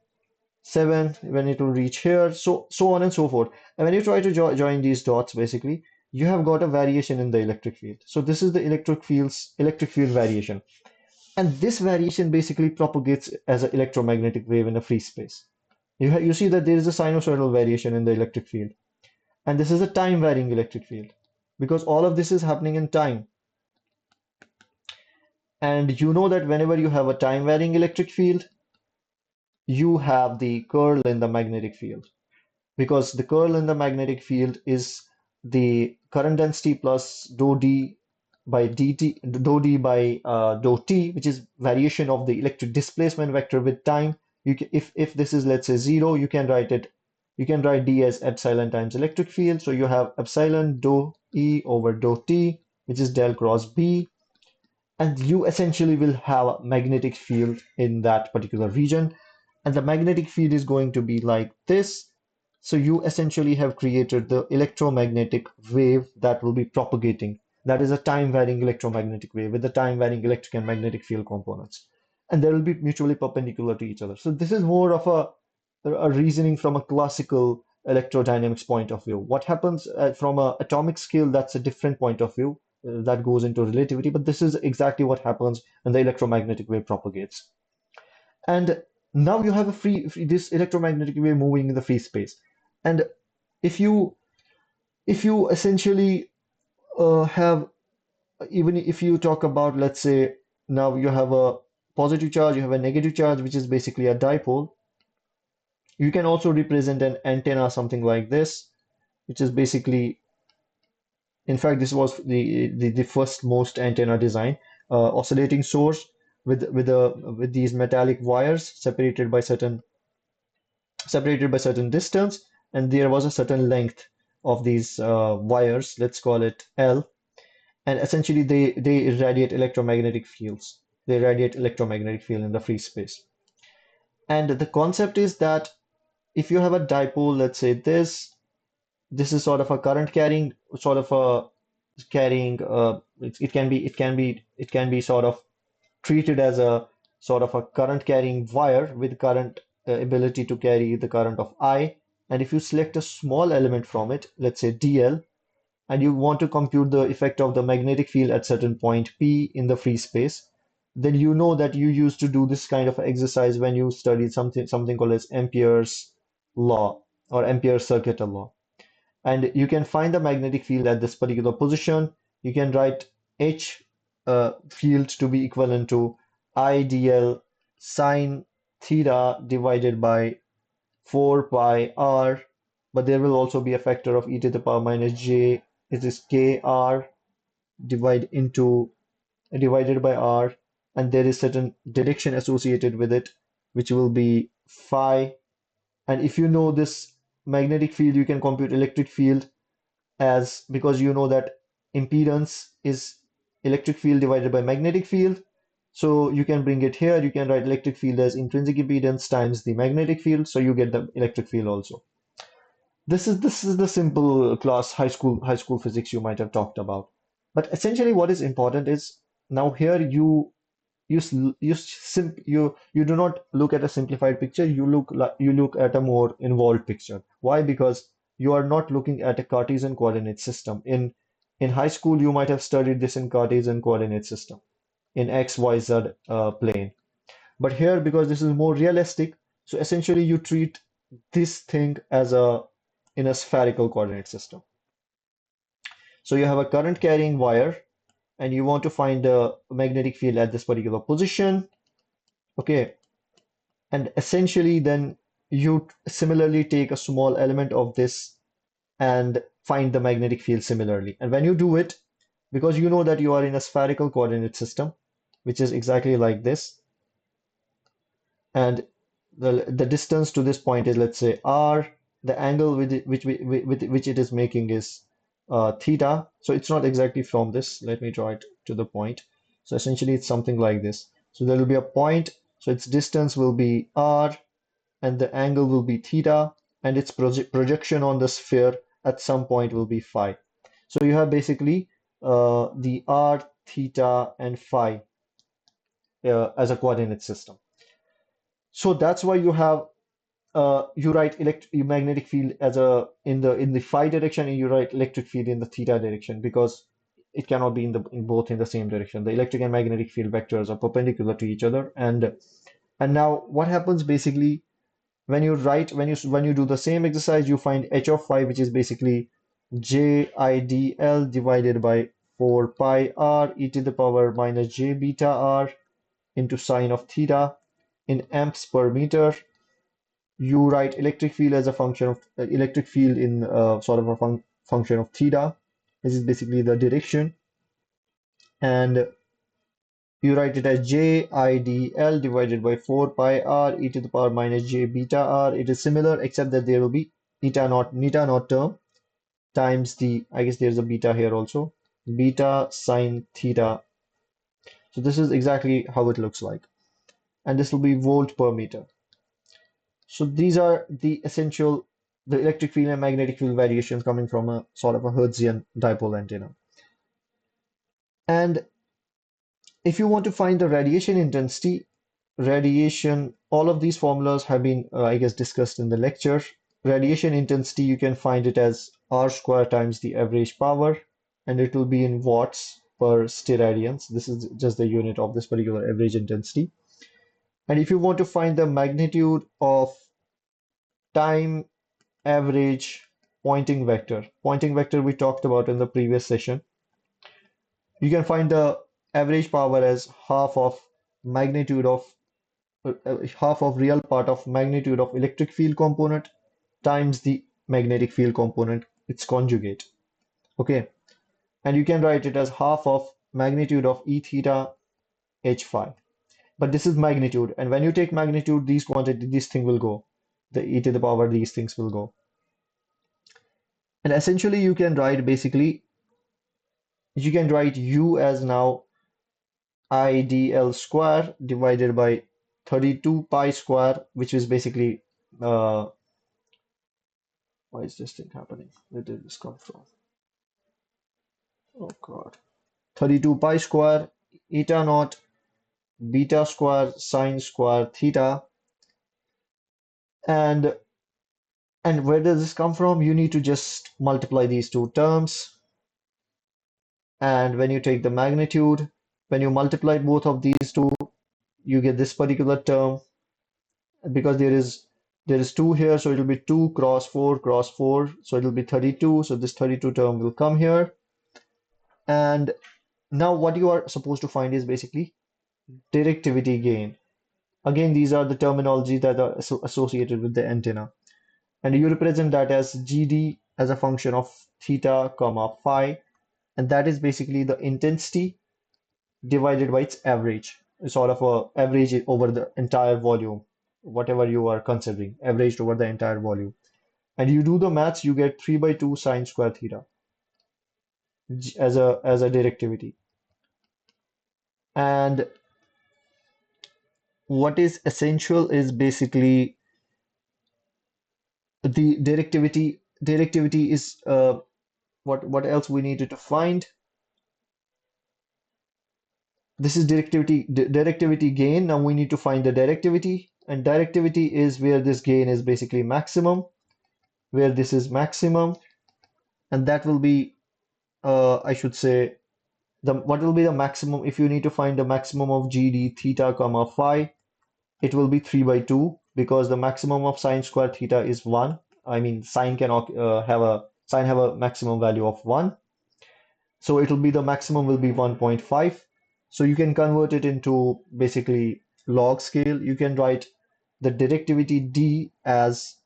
A: 7 when it will reach here, so on and so forth. And when you try to join these dots, basically you have got a variation in the electric field. So this is the electric field variation, and this variation basically propagates as an electromagnetic wave in a free space. You see that there is a sinusoidal variation in the electric field. And this is a time varying electric field because all of this is happening in time. And you know that whenever you have a time varying electric field, you have the curl in the magnetic field because the curl in the magnetic field is the current density plus dou d by dt, dou d by dou t, which is variation of the electric displacement vector with time. If this is, let's say, 0, you can write d as epsilon times electric field. So you have epsilon dou e over dou t, which is del cross b, and you essentially will have a magnetic field in that particular region, and the magnetic field is going to be like this. So you essentially have created the electromagnetic wave that will be propagating. That is a time varying electromagnetic wave with the time varying electric and magnetic field components, and they will be mutually perpendicular to each other. So this is more of a reasoning from a classical electrodynamics point of view. What happens from an atomic scale, that's a different point of view that goes into relativity, but this is exactly what happens when the electromagnetic wave propagates. And now you have a this electromagnetic wave moving in the free space. And if you essentially have, even if you talk about, let's say, now you have a positive charge, you have a negative charge, which is basically a dipole. You can also represent an antenna, something like this, which is basically, in fact, this was the first most antenna design, oscillating source with these metallic wires separated by certain distance, and there was a certain length of these wires. Let's call it L, and essentially they irradiate electromagnetic fields. They radiate electromagnetic field in the free space. And the concept is that if you have a dipole, let's say this is sort of a current carrying, sort of a carrying it can be sort of treated as a sort of a current carrying wire with current ability to carry the current of I. And if you select a small element from it, let's say dl, and you want to compute the effect of the magnetic field at certain point P in the free space, then you know that you used to do this kind of exercise when you studied something called as Ampere's law or Ampere's circuital law. And you can find the magnetic field at this particular position. You can write H field to be equivalent to IDL sine theta divided by 4 pi r, but there will also be a factor of e to the power minus j. It is kr divided by r, and there is certain direction associated with it, which will be phi. And if you know this magnetic field, you can compute electric field as, because you know that impedance is electric field divided by magnetic field. So you can bring it here. You can write electric field as intrinsic impedance times the magnetic field. So you get the electric field also. This is the simple class high school physics you might have talked about. But essentially, what is important is now here you do not look at a simplified picture. You look at a more involved picture. Why? Because you are not looking at a Cartesian coordinate system. In high school, you might have studied this in Cartesian coordinate system in X, Y, Z plane. But here, because this is more realistic, so essentially you treat this thing as a in a spherical coordinate system. So you have a current carrying wire and you want to find the magnetic field at this particular position. Okay, and essentially then you similarly take a small element of this and find the magnetic field similarly. And when you do it, because you know that you are in a spherical coordinate system, which is exactly like this, and the distance to this point is, let's say, r. The angle with which it is making is theta. So it's not exactly from this. Let me draw it to the point. So essentially it's something like this. So there will be a point. So its distance will be r, and the angle will be theta, and its projection on the sphere at some point will be phi. So you have basically the r, theta, and phi as a coordinate system. So that's why you write magnetic field as a in the phi direction, and you write electric field in the theta direction, because it cannot be in both in the same direction. The electric and magnetic field vectors are perpendicular to each other, and now what happens basically when you do the same exercise, you find h of phi, which is basically JIDL divided by 4 pi r e to the power minus j beta r into sine of theta in amps per meter. You write electric field as a function of electric field in sort of a function of theta. This is basically the direction, and you write it as JIDL divided by 4 pi r e to the power minus j beta r. It is similar, except that there will be eta naught term times the, I guess there's a beta here also, beta sine theta. So this is exactly how it looks like, and this will be volt per meter. So these are the electric field and magnetic field variations coming from a sort of a Hertzian dipole antenna. And if you want to find the radiation intensity, all of these formulas have been, I guess, discussed in the lecture. Radiation intensity, you can find it as R square times the average power, and it will be in watts per steradians. This is just the unit of this particular average intensity. And if you want to find the magnitude of time average pointing vector we talked about in the previous session, you can find the average power as magnitude of half of real part of magnitude of electric field component times the magnetic field component, its conjugate. Okay, and you can write it as half of magnitude of E theta H phi. But this is magnitude, and when you take magnitude, this thing will go. The e to the power, these things will go. And essentially, you can write U as now IDL square divided by 32 pi square, which is basically, why is this thing happening? Where did this come from? Oh God. 32 pi square, eta naught, beta square, sine square, theta. And where does this come from? You need to just multiply these two terms. And when you take the magnitude, when you multiply both of these two, you get this particular term, because there is There is 2 here, so it'll be 2 cross 4, so it'll be 32. So this 32 term will come here. And now what you are supposed to find is basically directivity gain. Again, these are the terminology that are associated with the antenna. And you represent that as GD as a function of theta comma phi, and that is basically the intensity divided by its average, sort of a average over the entire volume, whatever you are considering, averaged over the entire volume. And you do the maths, you get 3 by 2 sine square theta as a directivity. And what is essential is basically the directivity. Directivity is what else we needed to find. This is directivity gain. Now we need to find the directivity, and directivity is where this gain is basically maximum, where this is maximum, and that will be I should say the what will be the maximum if you need to find the maximum of GD theta comma phi. It will be 3 by 2 because the maximum of sine square theta is 1. I mean, sine cannot have a maximum value of 1. So it will be the maximum will be 1.5. So you can convert it into basically log scale. You can write the directivity D as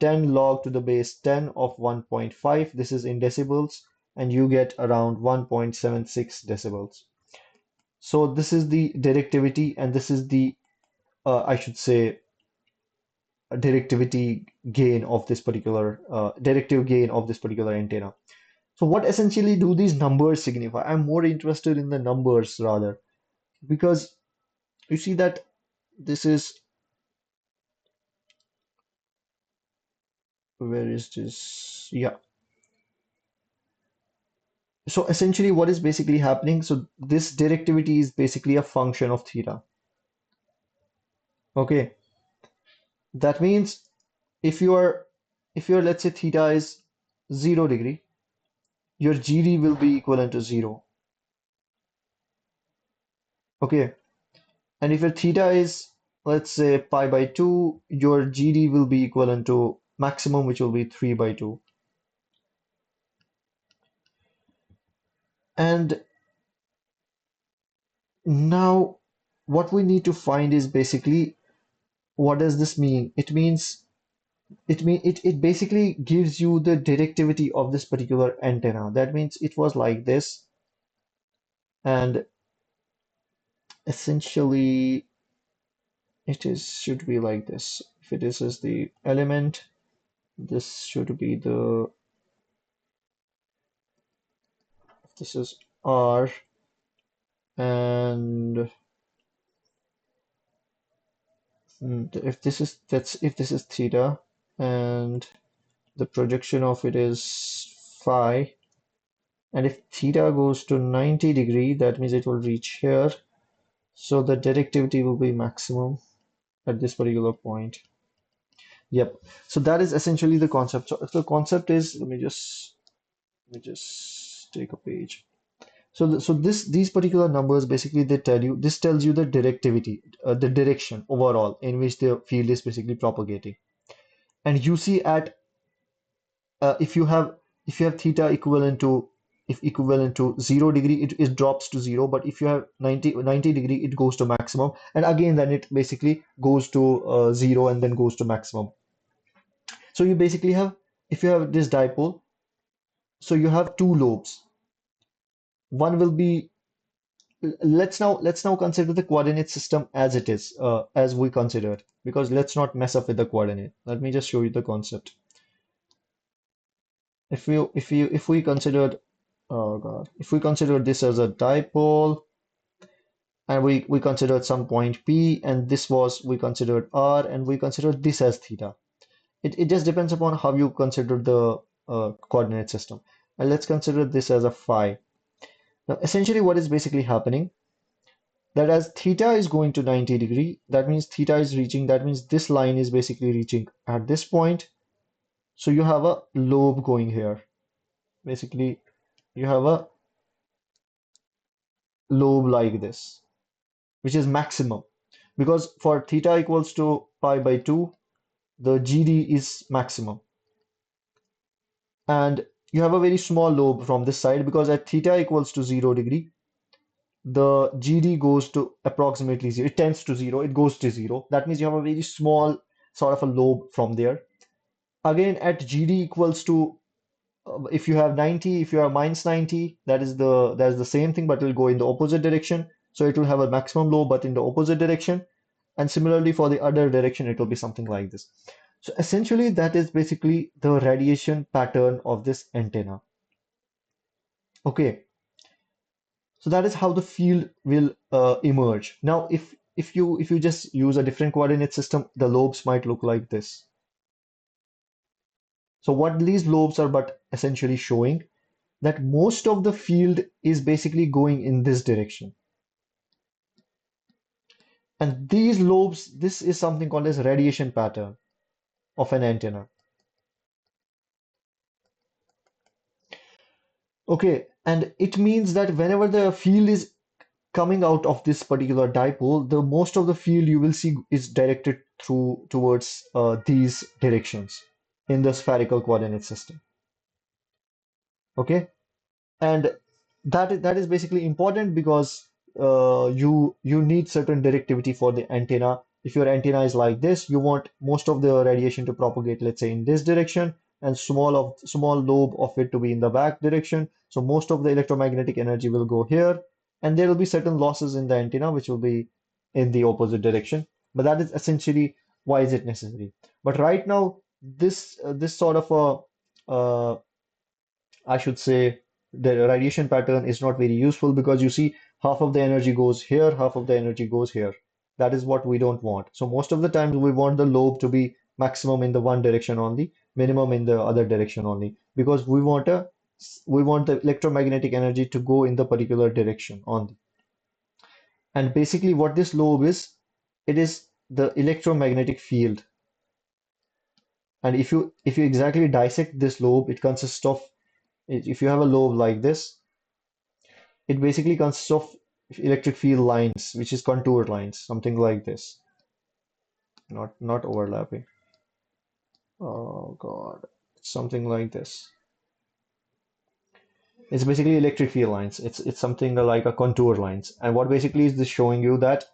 A: 10 log to the base 10 of 1.5. This is in decibels, and you get around 1.76 decibels. So this is the directivity, and this is the I should say directivity gain of this particular directive gain of this particular antenna. So what essentially do these numbers signify? I'm more interested in the numbers rather, because you see that this is where is this? Yeah. So essentially what is basically happening? So this directivity is basically a function of theta. Okay. That means if you are if your let's say theta is 0 degree, your GD will be equivalent to 0. Okay. And if your theta is, let's say, pi by 2, your GD will be equivalent to maximum, which will be 3 by 2. And now what we need to find is basically what does this mean? It basically gives you the directivity of this particular antenna. That means it was like this, and essentially it is should be like this. If it is the element, this should be the this is R, and if this is theta, and the projection of it is phi, and if theta goes to 90 degree, that means it will reach here. So the directivity will be maximum at this particular point. Yep. So that is essentially the concept. So the concept is, let me just take a page. So these particular numbers basically this tells you the directivity, the direction overall in which the field is basically propagating. And you see at if you have theta equivalent to if equivalent to 0 degree, it drops to 0. But if you have 90 degree, it goes to maximum. And again, then it basically goes to 0 and then goes to maximum. So you basically have, if you have this dipole, so you have two lobes. One will be, let's now consider the coordinate system as it is, as we considered, because let's not mess up with the coordinate. Let me just show you the concept. If we considered, oh God, if we consider this as a dipole, and we considered some point P, and this was, we considered R, and we considered this as theta. It just depends upon how you consider the coordinate system. And let's consider this as a phi. Now, essentially, what is basically happening, that as theta is going to 90 degree, that means theta is reaching, that means this line is basically reaching at this point. So you have a lobe going here. Basically, you have a lobe like this, which is maximum. Because for theta equals to pi by 2, the GD is maximum. And you have a very small lobe from this side because at theta equals to 0 degree, the GD goes to approximately zero. It tends to zero. It goes to zero. That means you have a very small sort of a lobe from there. Again, at GD equals to if you have 90, if you have minus 90, that is the same thing, but it will go in the opposite direction. So it will have a maximum lobe, but in the opposite direction. And similarly for the other direction, it will be something like this. So essentially, that is basically the radiation pattern of this antenna. Okay, so that is how the field will emerge. Now, if you just use a different coordinate system, the lobes might look like this. So what these lobes are but essentially showing that most of the field is basically going in this direction. And these lobes, this is something called as radiation pattern of an antenna. Okay, and it means that whenever the field is coming out of this particular dipole, the most of the field you will see is directed through towards these directions in the spherical coordinate system. Okay, and that is basically important because you need certain directivity for the antenna. If your antenna is like this, you want most of the radiation to propagate, let's say, in this direction, and small lobe of it to be in the back direction. So most of the electromagnetic energy will go here, and there will be certain losses in the antenna which will be in the opposite direction. But that is essentially why is it necessary. But right now, this sort of a I should say the radiation pattern is not very useful because you see half of the energy goes here, half of the energy goes here. That is what we don't want. So most of the time we want the lobe to be maximum in the one direction only, minimum in the other direction only, because we want the electromagnetic energy to go in the particular direction only. And basically what this lobe is, it is the electromagnetic field. And if you exactly dissect this lobe, it consists of if you have a lobe like this, it basically consists of electric field lines, which is contour lines, something like this. Not overlapping. Oh God, it's something like this. It's basically electric field lines. It's something like a contour lines. And what basically is this showing you that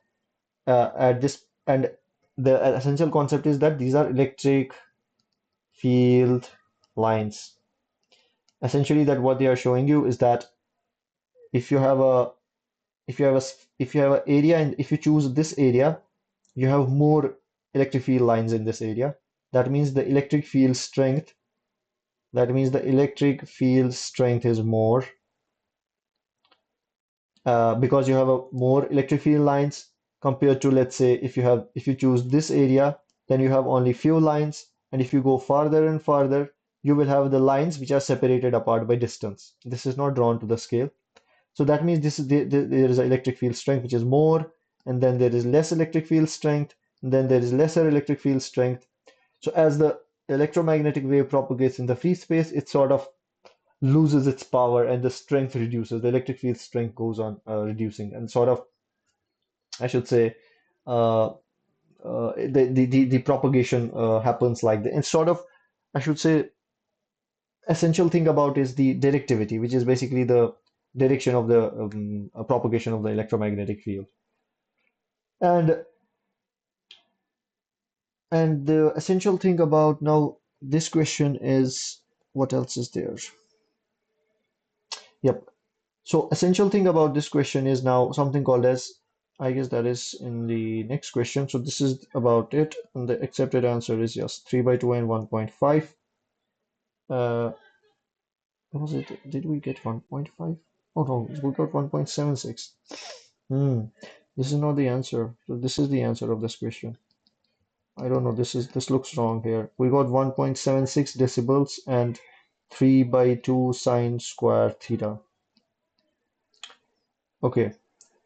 A: at this and the essential concept is that these are electric field lines. Essentially, that what they are showing you is that if you have a if you have an area and if you choose this area, you have more electric field lines in this area. That means the electric field strength, that means the electric field strength is more because you have a more electric field lines compared to, let's say, if you choose this area, then you have only few lines, and if you go farther and farther, you will have the lines which are separated apart by distance. This is not drawn to the scale. So that means there is an electric field strength which is more, and then there is less electric field strength, and then there is lesser electric field strength. So as the electromagnetic wave propagates in the free space, it sort of loses its power and the strength reduces. The electric field strength goes on reducing, and sort of, I should say, uh, the propagation happens like that. And sort of, I should say, essential thing about is the directivity, which is basically the direction of the propagation of the electromagnetic field. And the essential thing about now this question is what else is there? Yep. So essential thing about this question is now something called as, I guess that is in the next question. So this is about it. And the accepted answer is yes, 3 by 2 and 1.5. What was it? Did we get 1.5? Oh no, we got 1.76. Hmm. This is not the answer. So this is the answer of this question. I don't know. This looks wrong here. We got 1.76 decibels and 3 by 2 sine square theta. Okay.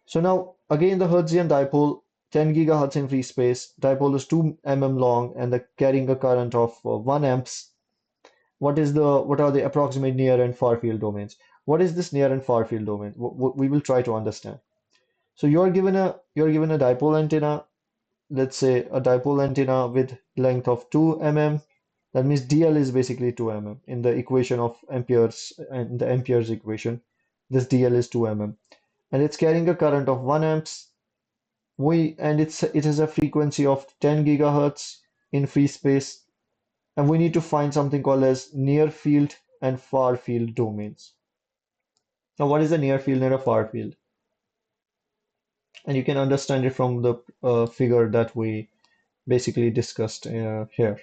A: So now again the Hertzian dipole, 10 gigahertz in free space. Dipole is 2 mm long and the carrying a current of 1 amps. What are the approximate near and far field domains? What is this near and far field domain? We will try to understand. So you're given a dipole antenna let's say a dipole antenna with length of 2 mm. That means DL is basically 2 mm. In the equation of amperes and the amperes equation, this DL is 2 mm. And it's carrying a current of 1 amps. It has a frequency of 10 gigahertz in free space. And we need to find something called as near field and far field domains. Now, what is a near field and a far field? And you can understand it from the figure that we basically discussed here.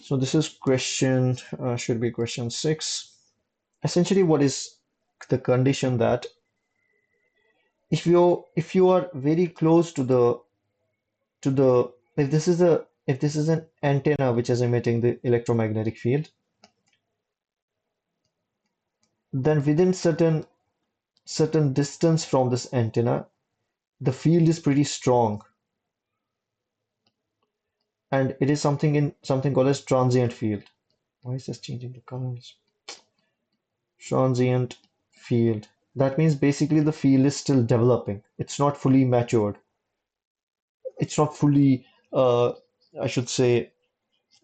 A: So this is should be question 6. Essentially, what is the condition that if you are very close to the if this is an antenna which is emitting the electromagnetic field, then within certain distance from this antenna, the field is pretty strong, and it is something called as transient field. Why is this changing the colors? Transient field. That means basically the field is still developing. It's not fully matured. It's not fully, I should say,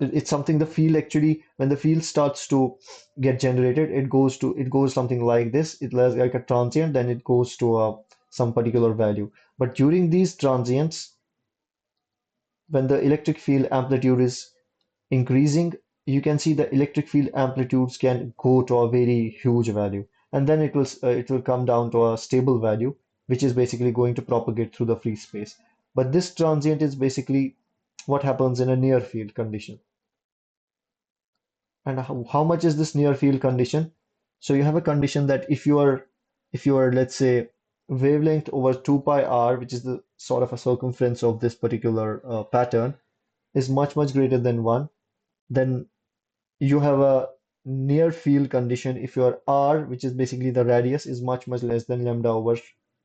A: it's something the field actually, when the field starts to get generated, it goes something like this. It like a transient, then it goes to some particular value. But during these transients, when the electric field amplitude is increasing, you can see the electric field amplitudes can go to a very huge value, and then it will come down to a stable value, which is basically going to propagate through the free space. But this transient is basically what happens in a near field condition. And how much is this near field condition? So you have a condition that if you are let's say wavelength over 2 pi r, which is the sort of a circumference of this particular pattern, is much greater than 1, then you have a near field condition if your r, which is basically the radius, is much less than lambda over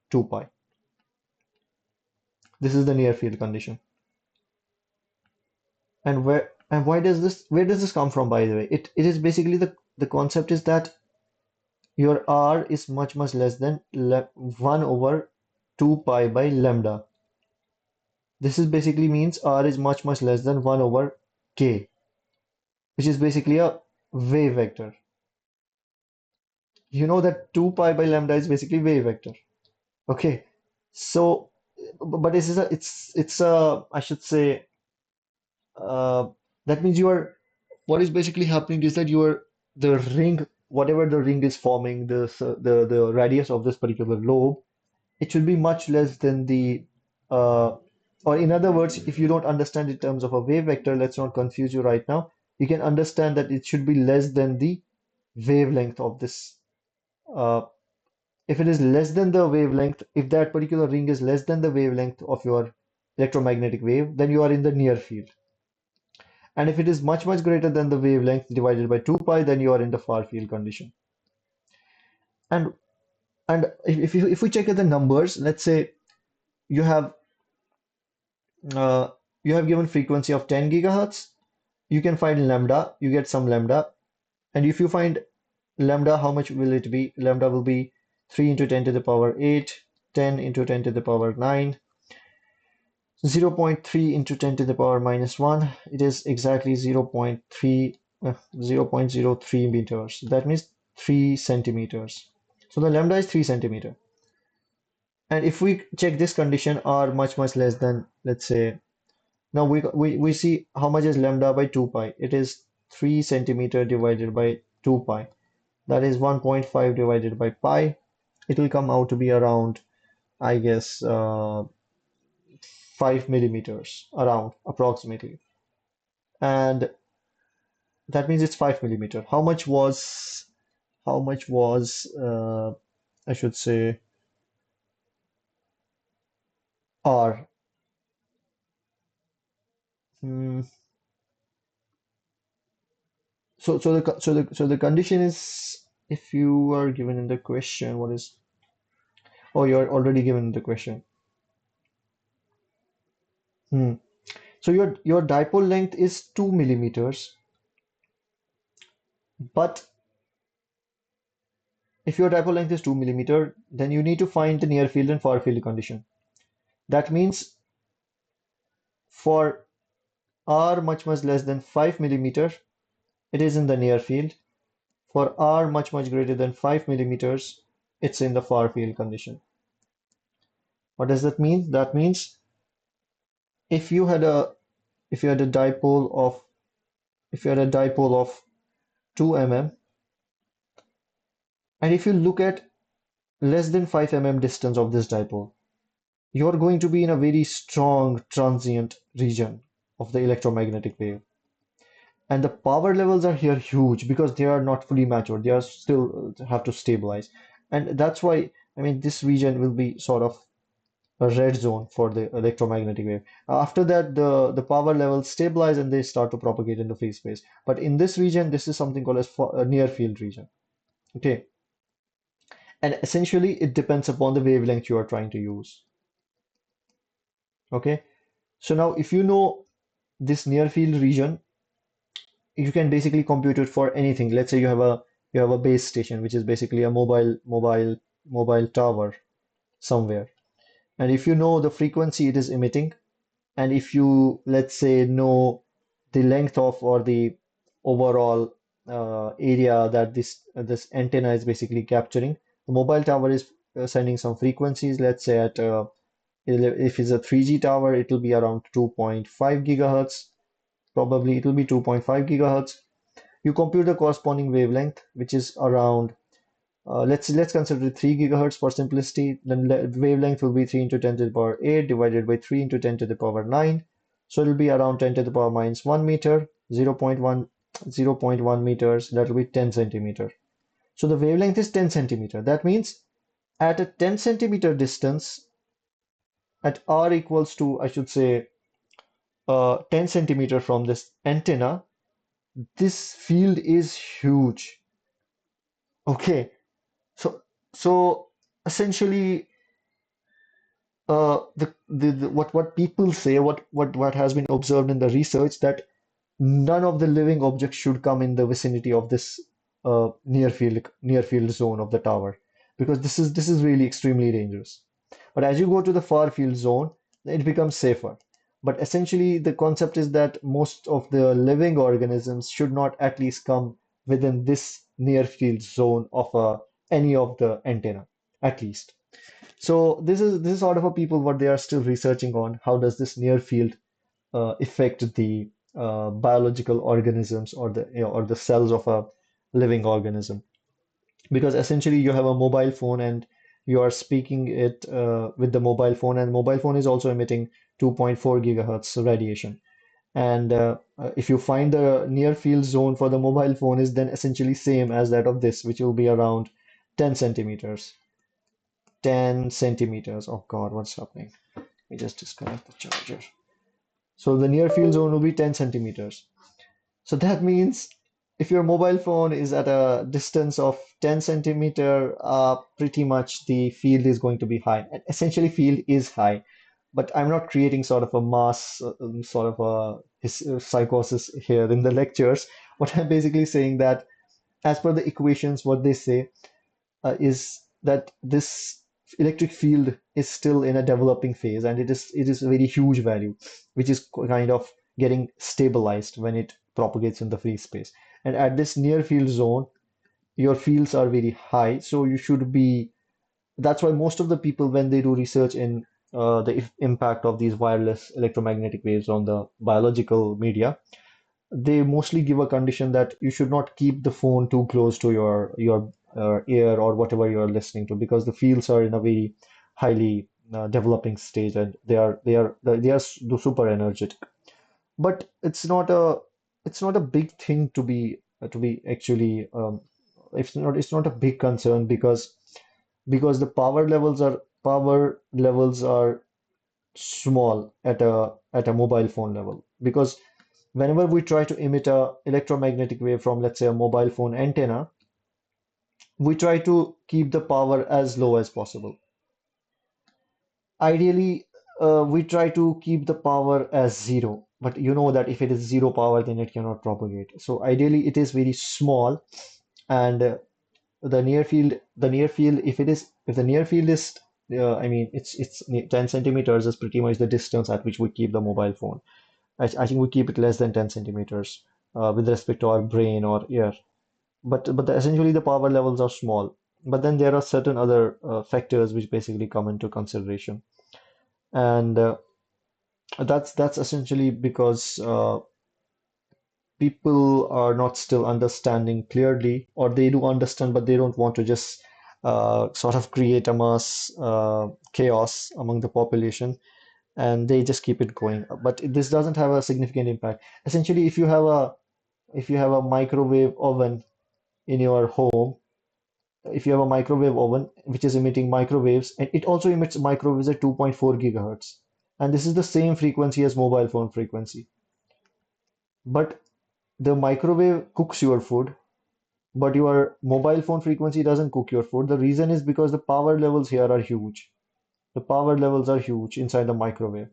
A: 2 pi. This is the near field condition. And where does this come from, by the way? It is basically the concept is that your r is much less than 1 over 2 pi by lambda. This is basically means r is much less than 1 over k, which is basically a wave vector. You know that 2 pi by lambda is basically wave vector. Okay, so but this is a it's a I should say uh, that means you are what is basically happening is that you are the ring, whatever the ring is forming, the radius of this particular lobe, it should be much less than the or in other words, if you don't understand in terms of a wave vector, let's not confuse you right now. You can understand that it should be less than the wavelength of this uh, if it is less than the wavelength, if that particular ring is less than the wavelength of your electromagnetic wave, then you are in the near field. And if it is much greater than the wavelength divided by 2 pi, then you are in the far field condition. And if we check at the numbers, let's say you have uh, you have given frequency of 10 gigahertz, you can find lambda, you get some lambda, and if you find lambda, how much will it be? Lambda will be 3 into 10 to the power 8, 10 into 10 to the power 9, 0.3 into 10 to the power minus 1. It is exactly 0.03 meters. That means 3 centimeters. So the lambda is 3 centimeter. And if we check this condition, r much less than, let's say, now we see how much is lambda by 2 pi. It is 3 centimeter divided by 2 pi. That is 1.5 divided by pi. It will come out to be around, I guess, 5 millimeters, around approximately. And that means it's 5 millimeter. How much was I should say R? Hmm. So the condition is if you are given in the question, what is, oh, you're already given in the question. Hmm. So your dipole length is 2 millimeters, but if your dipole length is 2 millimeter, then you need to find the near field and far field condition. That means for r much less than 5 millimeter, it is in the near field. For r much greater than 5 millimeters, it's in the far field condition. What does that mean? That means if you had a if you had a dipole of if you had a dipole of 2 mm, and if you look at less than 5 mm distance of this dipole, you're going to be in a very strong transient region of the electromagnetic wave. And the power levels are here huge because they are not fully matured. They are still have to stabilize. And that's why, I mean, this region will be sort of a red zone for the electromagnetic wave. After that, the power levels stabilize and they start to propagate into free space. But in this region, this is something called as a near field region. Okay. And essentially, it depends upon the wavelength you are trying to use. Okay. So now, if you know this near field region, you can basically compute it for anything. Let's say you have a base station, which is basically a mobile tower somewhere. And if you know the frequency it is emitting, and if you, let's say, know the length of or the overall area that this antenna is basically capturing, the mobile tower is sending some frequencies. Let's say at if it's a 3G tower, it will be around 2.5 gigahertz. Probably it will be 2.5 gigahertz. You compute the corresponding wavelength, which is around let's consider 3 gigahertz for simplicity. Then the wavelength will be 3 into 10 to the power 8 divided by 3 into 10 to the power 9. So it will be around 10 to the power minus 1 meter, 0.1 meters. That will be 10 centimeter. So the wavelength is 10 centimeter. That means at a 10 centimeter distance, at r equals to, I should say, 10 centimeter from this antenna, this field is huge. Okay, so so essentially what people say, what has been observed in the research, that none of the living objects should come in the vicinity of this near field zone of the tower, because this is really extremely dangerous. But as you go to the far field zone, it becomes safer. But essentially, the concept is that most of the living organisms should not at least come within this near field zone of any of the antenna, at least. So this is sort of a people what they are still researching on. How does this near field affect the biological organisms or the cells of a living organism? Because essentially you have a mobile phone and you are speaking it with the mobile phone, and mobile phone is also emitting 2.4 gigahertz radiation. And if you find the near field zone for the mobile phone is then essentially same as that of this, which will be around 10 centimeters. 10 centimeters. Oh God, what's happening? Let me just disconnect the charger. So the near field zone will be 10 centimeters. So that means if your mobile phone is at a distance of 10 centimeter, pretty much the field is going to be high. And essentially, field is high. But I'm not creating sort of a mass, sort of a psychosis here in the lectures. What I'm basically saying that as per the equations, what they say is that this electric field is still in a developing phase, and it is a very huge value, which is kind of getting stabilized when it propagates in the free space. And at this near field zone, your fields are very high, so you should be. That's why most of the people, when they do research in the impact of these wireless electromagnetic waves on the biological media, they mostly give a condition that you should not keep the phone too close to your ear or whatever you are listening to, because the fields are in a very highly developing stage, and they are super energetic. But it's not a big thing to be actually it's not a big concern, because the power levels are small at a mobile phone level, because whenever we try to emit a electromagnetic wave from, let's say, a mobile phone antenna, we try to keep the power as low as possible. Ideally, we try to keep the power as zero, but you know that if it is zero power, then it cannot propagate. So ideally, it is very small, and the near field, if the near field is I mean, it's 10 centimeters is pretty much the distance at which we keep the mobile phone. I think we keep it less than 10 centimeters with respect to our brain or ear. But essentially the power levels are small. But then there are certain other factors which basically come into consideration, and that's essentially because people are not still understanding clearly, or they do understand, but they don't want to just sort of create a mass chaos among the population, and they just keep it going. But this doesn't have a significant impact. Essentially, if you have a microwave oven in your home, if you have a microwave oven which is emitting microwaves, and it also emits microwaves at 2.4 gigahertz, and this is the same frequency as mobile phone frequency. But the microwave cooks your food, but your mobile phone frequency doesn't cook your food. The reason is because the power levels here are huge. The power levels are huge inside the microwave.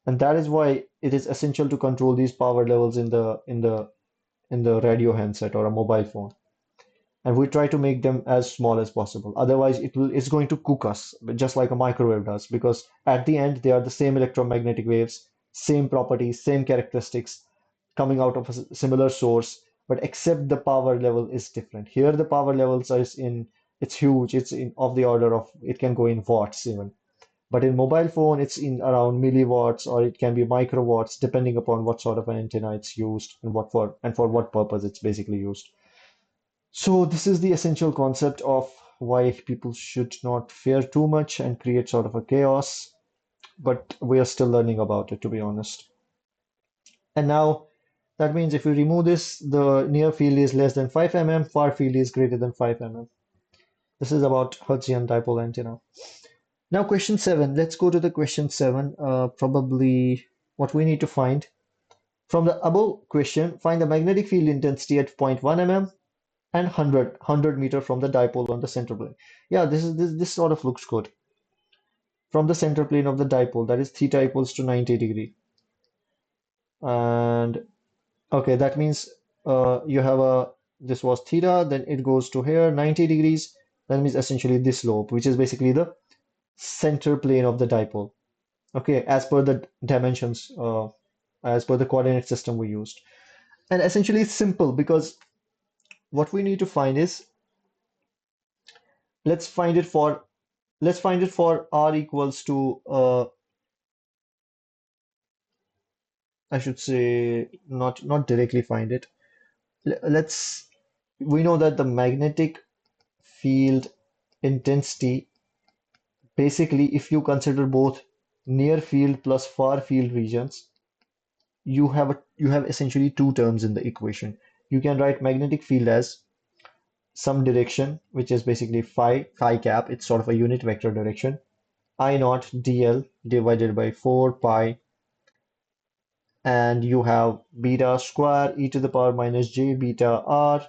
A: And that is why it is essential to control these power levels in the radio handset or a mobile phone. And we try to make them as small as possible. Otherwise, it's going to cook us, just like a microwave does, because at the end they are the same electromagnetic waves, same properties, same characteristics coming out of a similar source, but except the power level is different. Here the power levels is in it's huge. It's in of the order of it can go in watts even. But in mobile phone, it's in around milliwatts or it can be microwatts, depending upon what sort of an antenna it's used and for what purpose it's basically used. So this is the essential concept of why people should not fear too much and create sort of a chaos, but we are still learning about it, to be honest. And now that means if we remove this, the near field is less than 5 mm, far field is greater than 5 mm. This is about Hertzian dipole antenna. Now question 7. Let's go to the question 7. Probably what we need to find. From the above question, find the magnetic field intensity at 0.1 mm and 100 meter from the dipole on the center plane. Yeah, this sort of looks good. From the center plane of the dipole, that is theta equals to 90 degree. And okay, that means you have a this was theta, then it goes to here 90 degrees. That means essentially this slope, which is basically the center plane of the dipole. Okay, as per the dimensions, as per the coordinate system we used. And essentially it's simple because what we need to find is let's find it for let's find it for r equals to I should say not directly find it. Let's we know that the magnetic field intensity basically if you consider both near field plus far field regions you have essentially two terms in the equation. You can write magnetic field as some direction which is basically phi cap, it's sort of a unit vector direction, I naught dl divided by 4 pi, and you have beta square e to the power minus j beta r,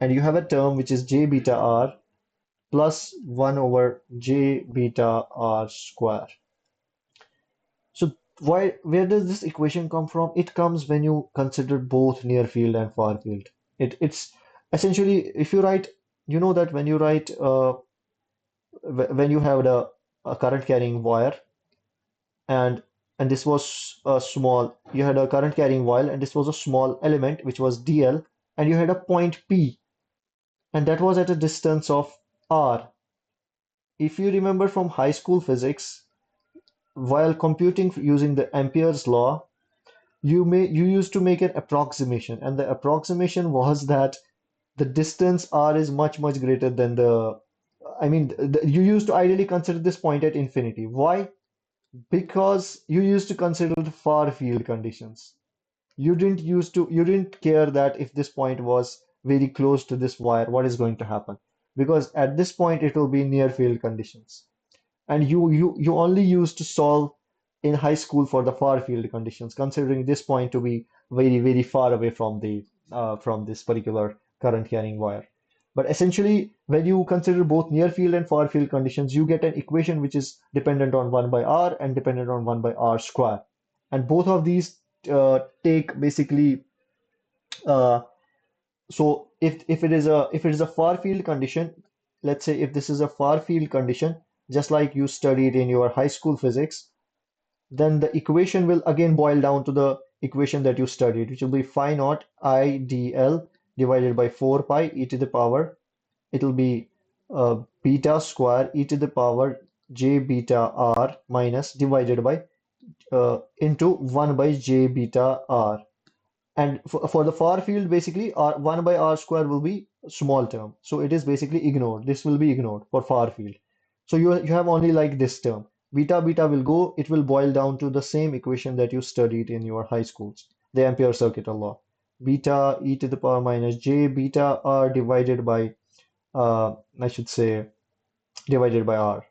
A: and you have a term which is j beta r plus 1 over j beta r square. So where does this equation come from? It comes when you consider both near field and far field. It's essentially if you write, you know that when you write when you have a current carrying wire and this was a small, you had a current carrying wire and this was a small element which was dl, and you had a point P and that was at a distance of r. If you remember from high school physics, while computing using the Ampere's law, you used to make an approximation, and the approximation was that the distance r is much greater than you used to ideally consider this point at infinity. Why? Because you used to consider the far field conditions. You didn't care that if this point was very close to this wire, what is going to happen? Because at this point it will be near field conditions. And you only used to solve in high school for the far field conditions, considering this point to be very far away from the from this particular current carrying wire. But essentially, when you consider both near field and far field conditions, you get an equation which is dependent on 1 by r and dependent on 1 by r square. And both of these take basically uh, so if it is a far field condition, let's say if this is a far field condition, just like you studied in your high school physics, then the equation will again boil down to the equation that you studied, which will be phi naught I dl divided by 4 pi e to the power. It will be beta square e to the power j beta r minus divided by into 1 by j beta r. And for the far field, basically, 1 by r square will be small term. So it is basically ignored. This will be ignored for far field. So you have only like this term. Beta beta will go. It will boil down to the same equation that you studied in your high schools, the Ampere circuit law. Beta e to the power minus j beta r divided by, I should say, divided by r.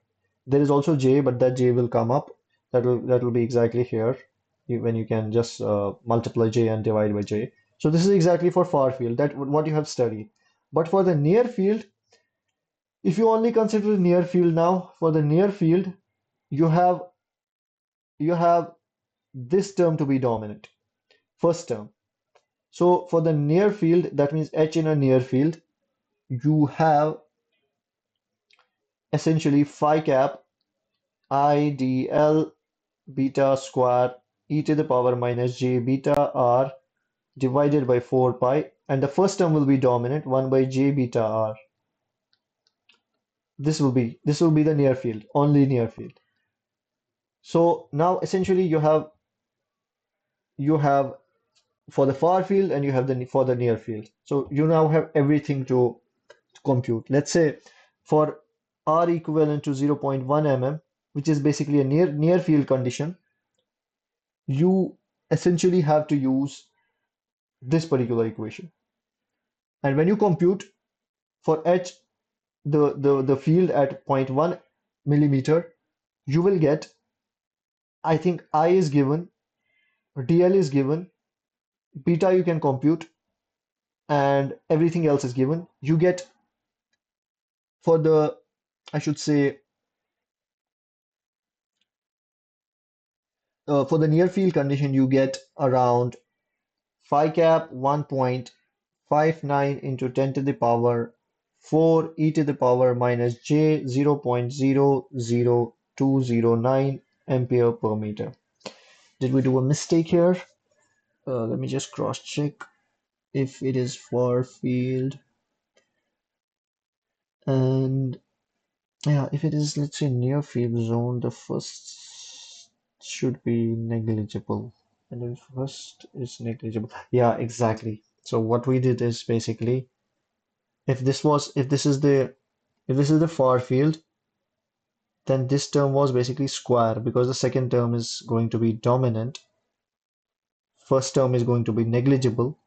A: There is also j, but that j will come up. That will be exactly here when you can just multiply j and divide by j. So this is exactly for far field, that what you have studied. But for the near field, if you only consider the near field now, for the near field, you have you have this term to be dominant, first term. So for the near field, that means H in a near field, you have essentially phi cap I dl beta square e to the power minus j beta r divided by 4 pi, and the first term will be dominant 1 by j beta r. This will be the near field, only near field. So now essentially you have for the far field and you have the for the near field. So you now have everything to compute. Let's say for r equivalent to 0.1 mm, which is basically a near field condition, you essentially have to use this particular equation. And when you compute for h, the field at zero point 0.1 millimeter, you will get, I think I is given, dl is given, beta you can compute, and everything else is given. You get for the, I should say, for the near field condition, you get around phi cap 1.59 into 10 to the power 4 e to the power minus j 0.00209 ampere per meter. Did we do a mistake here? Let me just cross check if it is far field. And yeah, if it is, let's say, near field zone, the first should be negligible. And the first is negligible. Yeah, exactly. So what we did is basically, if this was, if this is the far field, then this term was basically square because the second term is going to be dominant. First term is going to be negligible.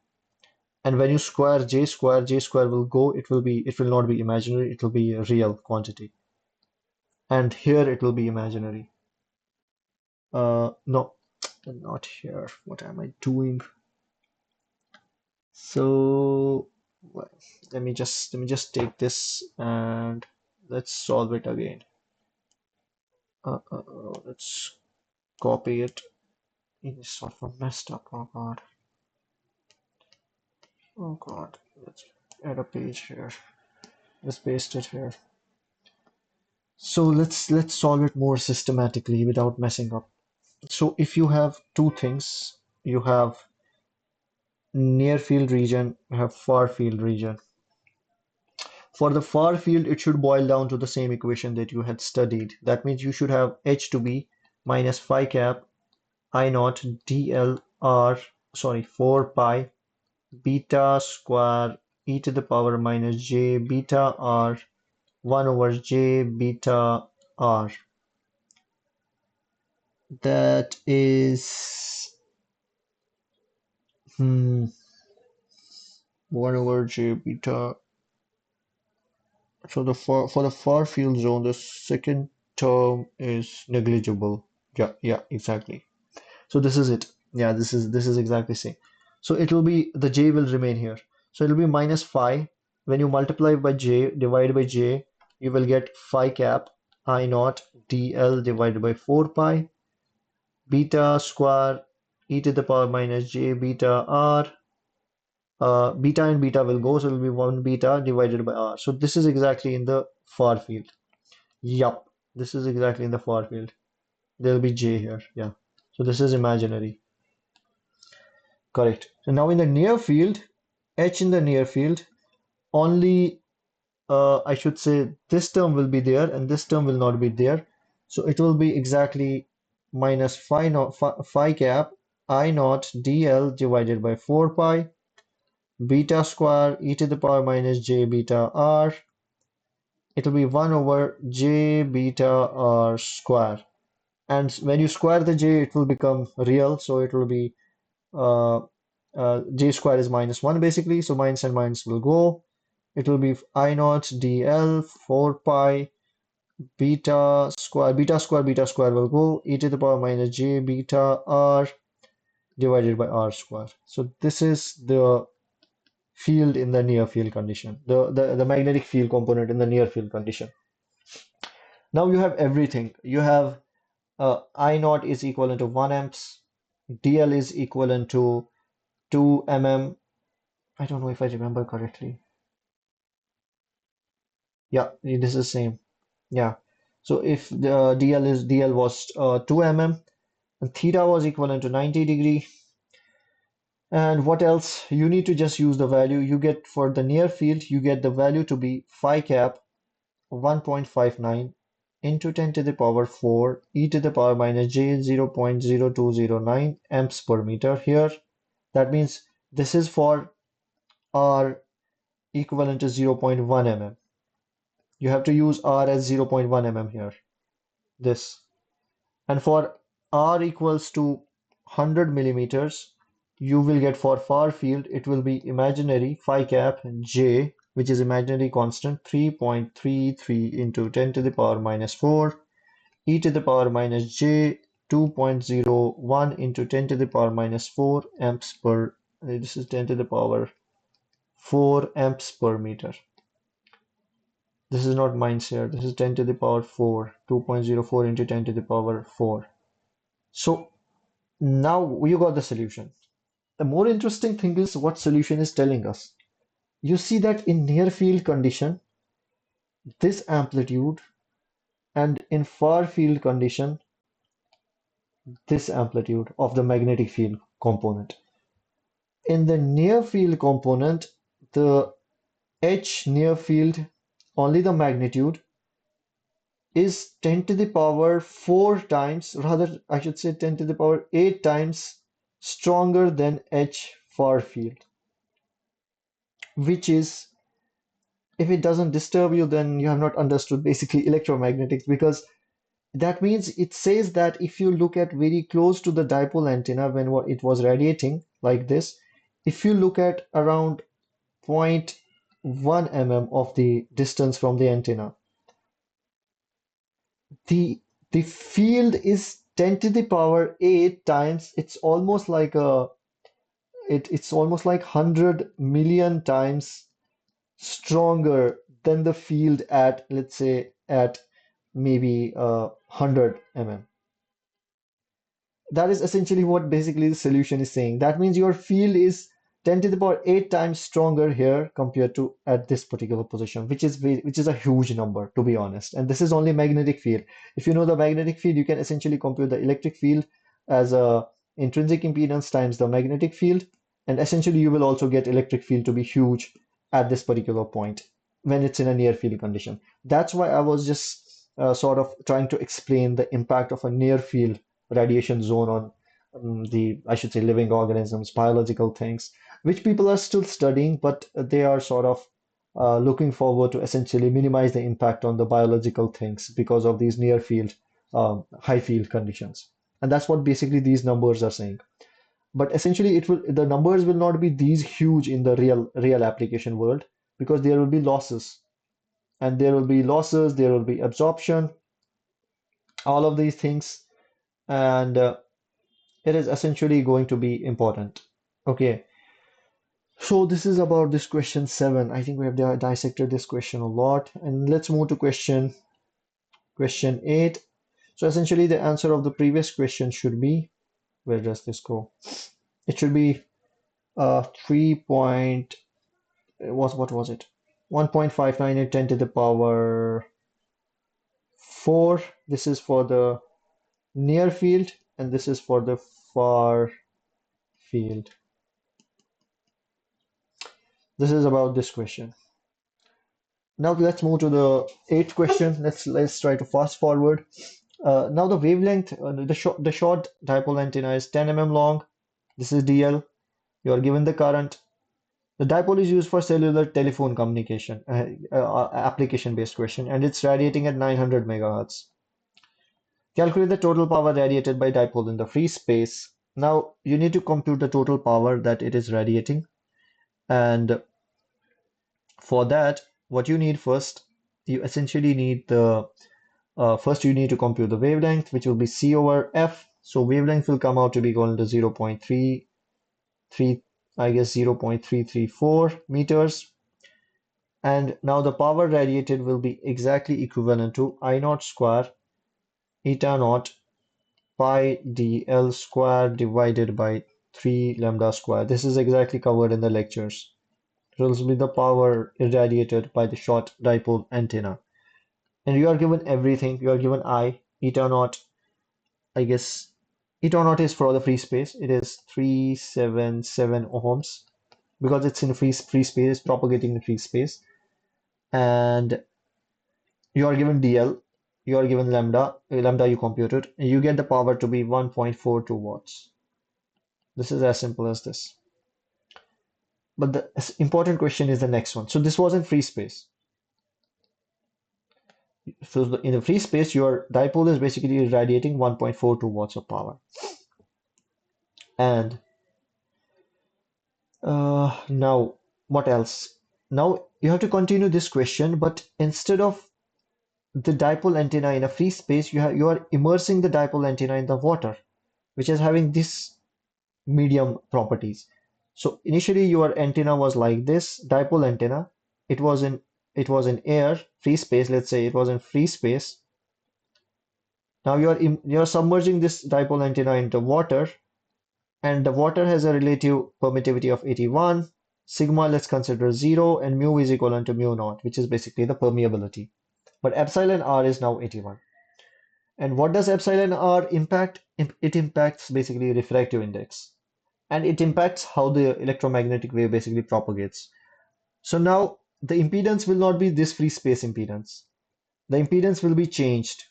A: And when you square, j square will go, it will not be imaginary, it will be a real quantity. And here it will be imaginary. No, not here. What am I doing? So well, let me just take this and let's solve it again. Let's copy it. It's sort of messed up. Oh God. Oh God. Let's add a page here. Let's paste it here. So let's solve it more systematically without messing up. So if you have two things, you have near field region, you have far field region. For the far field, it should boil down to the same equation that you had studied. That means you should have H to be minus phi cap I naught dl r, sorry, 4 pi beta square e to the power minus j beta r 1 over j beta r. That is 1 over j beta. So for the far field zone, the second term is negligible. Yeah, exactly. So this is it. Yeah, this is exactly same. So it will be the j will remain here. So it will be minus phi. When you multiply by j, divide by j, you will get phi cap I naught dl divided by 4 pi beta square e to the power minus j beta r. Beta and beta will go, so it will be 1 beta divided by r. So this is exactly in the far field. Yup. This is exactly in the far field. There'll be J here. Yeah. So this is imaginary. Correct. So now in the near field, H in the near field, only I should say this term will be there and this term will not be there. So it will be exactly minus phi naught phi cap I naught dl divided by 4 pi beta square e to the power minus j beta r. It will be 1 over j beta r square. And when you square the j, it will become real. So it will be uh, j square is minus 1 basically. So minus and minus will go. It will be I naught dl 4 pi beta square will go e to the power minus j beta r divided by r square. So this is the field in the near field condition, the magnetic field component in the near field condition. Now you have everything. You have I naught is equivalent to 1 amps, dl is equivalent to 2 mm. I don't know if I remember correctly. Yeah, this is same. Yeah. So if the dl was 2 mm and theta was equivalent to 90 degree. And what else? You need to just use the value you get for the near field. You get the value to be phi cap 1.59 into 10 to the power 4 e to the power minus j 0.0209 amps per meter here. That means this is for R equivalent to 0.1 mm. You have to use R as 0.1 mm here. This. And for R equals to 100 millimeters, you will get for far field, it will be imaginary phi cap J, which is imaginary constant 3.33 into 10 to the power minus 4 e to the power minus j 2.01 into 10 to the power minus 4 amps per, this is 10 to the power 4 amps per meter. This is not minus here, this is 10 to the power 4, 2.04 into 10 to the power 4. So now you got the solution. The more interesting thing is what solution is telling us. You see that in near field condition, this amplitude, and in far field condition, this amplitude of the magnetic field component. In the near field component, the H near field, only the magnitude, is 10 to the power 4 times, rather, I should say 10 to the power 8 times stronger than H far field, which is, if it doesn't disturb you, then you have not understood basically electromagnetics, because that means it says that if you look at very close to the dipole antenna when it was radiating like this, if you look at around zero point 0.1 mm of the distance from the antenna, the the field is 10 to the power 8 times, it's almost like 100 million times stronger than the field at, let's say, at maybe 100 mm. That is essentially what basically the solution is saying. That means your field is 10 to the power 8 times stronger here compared to at this particular position, which is a huge number, to be honest. And this is only magnetic field. If you know the magnetic field, you can essentially compute the electric field as a intrinsic impedance times the magnetic field. And essentially you will also get electric field to be huge at this particular point when it's in a near field condition. That's why I was just sort of trying to explain the impact of a near field radiation zone on I should say, living organisms, biological things, which people are still studying, but they are sort of looking forward to essentially minimize the impact on the biological things because of these near field, high field conditions. And that's what basically these numbers are saying. But essentially, the numbers will not be these huge in the real application world because there will be losses, and there will be losses, there will be absorption, all of these things, and it is essentially going to be important. Okay, so this is about this question 7. I think we have dissected this question a lot, and let's move to question 8. So essentially, the answer of the previous question should be, where does this go? It should be 3 point, what was it? 1.59 and 10 to the power 4, this is for the near field, and this is for the far field. This is about this question. Now let's move to the eighth question. Let's try to fast forward. Now the wavelength, the short dipole antenna is 10 mm long. This is DL. You are given the current. The dipole is used for cellular telephone communication, application-based question, and it's radiating at 900 megahertz. Calculate the total power radiated by dipole in the free space. Now you need to compute the total power that it is radiating, and for that, what you need first, you essentially need the first you need to compute the wavelength, which will be C over F. So wavelength will come out to be equal to 0.33, I guess 0.334 meters. And now the power radiated will be exactly equivalent to I naught square eta naught pi dl square divided by 3 lambda square. This is exactly covered in the lectures. It will be the power irradiated by the short dipole antenna. And you are given everything. You are given I, eta naught, I guess eta naught is for the free space. It is 377 ohms because it's in free space, propagating in free space. And you are given DL, you are given lambda you computed, and you get the power to be 1.42 watts. This is as simple as this. But the important question is the next one. So this was in free space. So in the free space, your dipole is basically radiating 1.42 watts of power. And now what else? Now you have to continue this question, but instead of the dipole antenna in a free space, you are immersing the dipole antenna in the water, which is having this medium properties. So initially your antenna was like this, dipole antenna. It was in air, free space, let's say it was in free space. Now you are submerging this dipole antenna into water, and the water has a relative permittivity of 81. Sigma, let's consider 0, and mu is equivalent to mu naught, which is basically the permeability. But epsilon r is now 81. And what does epsilon r impact? It impacts basically refractive index, and it impacts how the electromagnetic wave basically propagates. So now the impedance will not be this free space impedance. The impedance will be changed.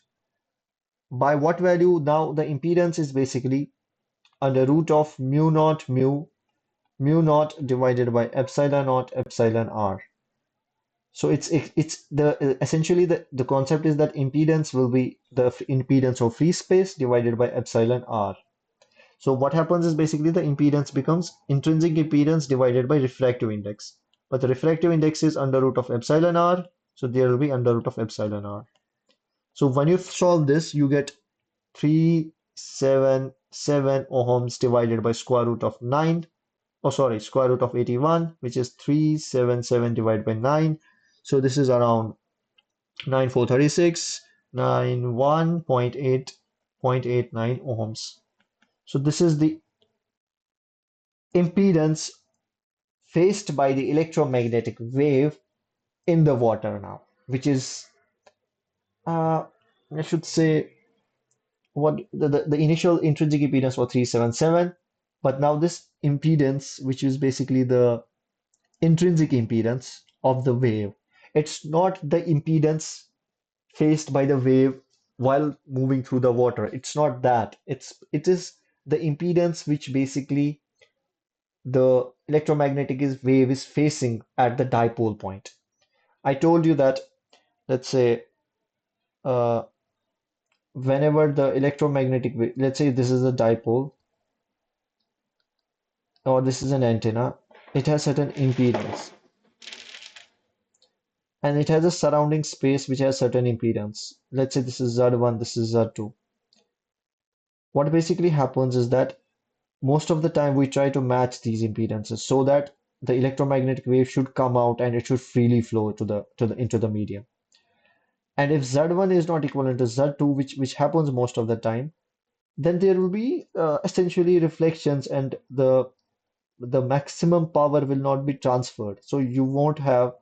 A: By what value? Now the impedance is basically under root of mu naught divided by epsilon r. So it's the essentially the concept is that impedance will be the impedance of free space divided by epsilon r. So what happens is basically the impedance becomes intrinsic impedance divided by refractive index. But the refractive index is under root of epsilon r, so there will be under root of epsilon r. So when you solve this, you get 377 ohms divided by square root of 9. Oh, sorry, square root of 81, which is 377 divided by 9. So this is around 9436, 91.8.89 ohms. So this is the impedance faced by the electromagnetic wave in the water now, which is, I should say, what the initial intrinsic impedance was 377, but now this impedance, which is basically the intrinsic impedance of the wave, it's not the impedance faced by the wave while moving through the water. It's not that. It is the impedance which basically the wave is facing at the dipole point. I told you that, let's say, uh, whenever the electromagnetic wave, let's say this is a dipole or this is an antenna, it has certain impedance and it has a surrounding space which has certain impedance. Let's say this is Z1, this is Z2. What basically happens is that most of the time we try to match these impedances so that the electromagnetic wave should come out and it should freely flow into the medium. And if Z1 is not equivalent to Z2, which happens most of the time, then there will be essentially reflections and the maximum power will not be transferred. So you won't have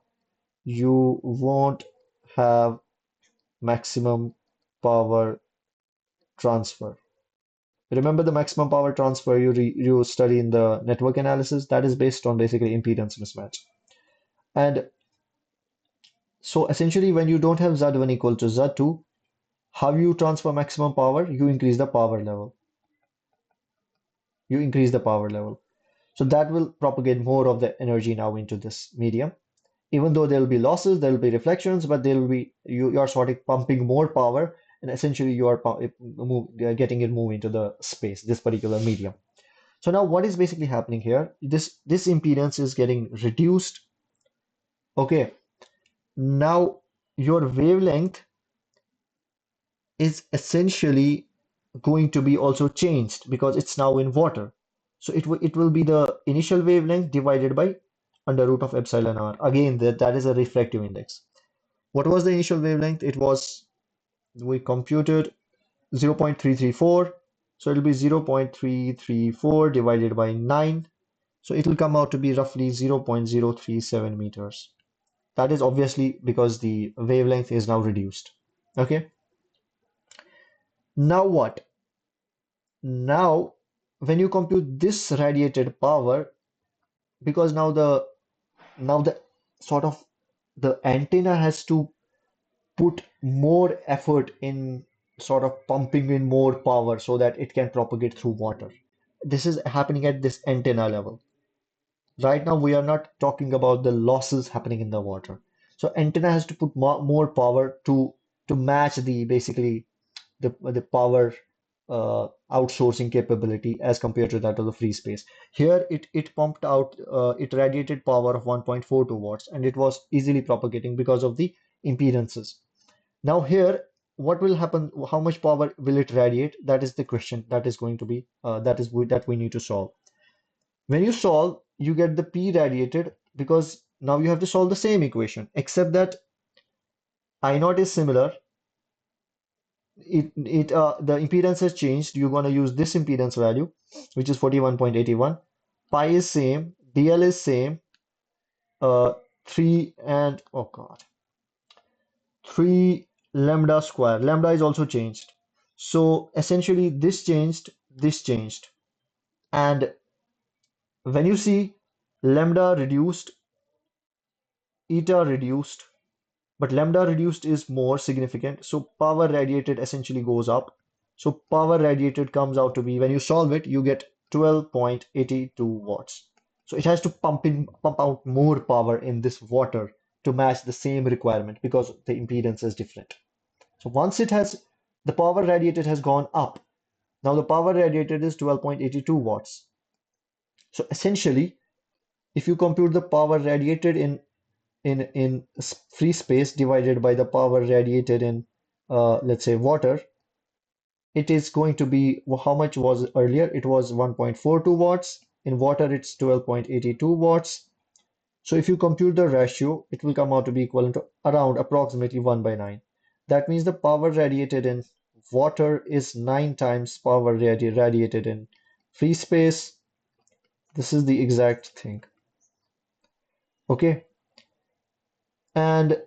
A: maximum power transfer. Remember the maximum power transfer you study in the network analysis? That is based on basically impedance mismatch. And so essentially, when you don't have Z1 equal to Z2, how you transfer maximum power? You increase the power level. You increase the power level. So that will propagate more of the energy now into this medium. Even though there will be losses, there will be reflections, but there will be you are sort of pumping more power, and essentially you are getting it move into the space, this particular medium. So now what is basically happening here? This impedance is getting reduced. Okay, now your wavelength is essentially going to be also changed because it's now in water. So it will be the initial wavelength divided by under root of epsilon r. Again, that is a refractive index. What was the initial wavelength? It was, we computed 0.334. So it'll be 0.334 divided by 9. So it will come out to be roughly 0.037 meters. That is obviously because the wavelength is now reduced. Okay. Now what? Now, when you compute this radiated power, because now the sort of the antenna has to put more effort in sort of pumping in more power so that it can propagate through water. This is happening at this antenna level. Right now, we are not talking about the losses happening in the water. So antenna has to put more power to match the basically the power outsourcing capability as compared to that of the free space. Here it pumped out it radiated power of 1.42 watts and it was easily propagating because of the impedances. Now here what will happen? How much power will it radiate? That is the question that is going to be that we need to solve. When you solve, you get the P radiated because now you have to solve the same equation, except that I naught is similar. The impedance has changed. You're gonna use this impedance value, which is 41.81. Pi is same, DL is same, 3 and oh god, 3 lambda square. Lambda is also changed. So essentially this changed. And when you see lambda reduced, eta reduced, but lambda reduced is more significant. So power radiated essentially goes up. So power radiated comes out to be, when you solve it, you get 12.82 watts. So it has to pump out more power in this water to match the same requirement because the impedance is different. So once the power radiated has gone up. Now the power radiated is 12.82 watts. So essentially, if you compute the power radiated in free space divided by the power radiated in let's say water, it is going to be, well, how much was it earlier? It was 1.42 watts. In water, it's 12.82 watts. So if you compute the ratio, it will come out to be equivalent to around approximately 1 by 9. That means the power radiated in water is 9 times power radiated in free space. This is the exact thing. Okay. And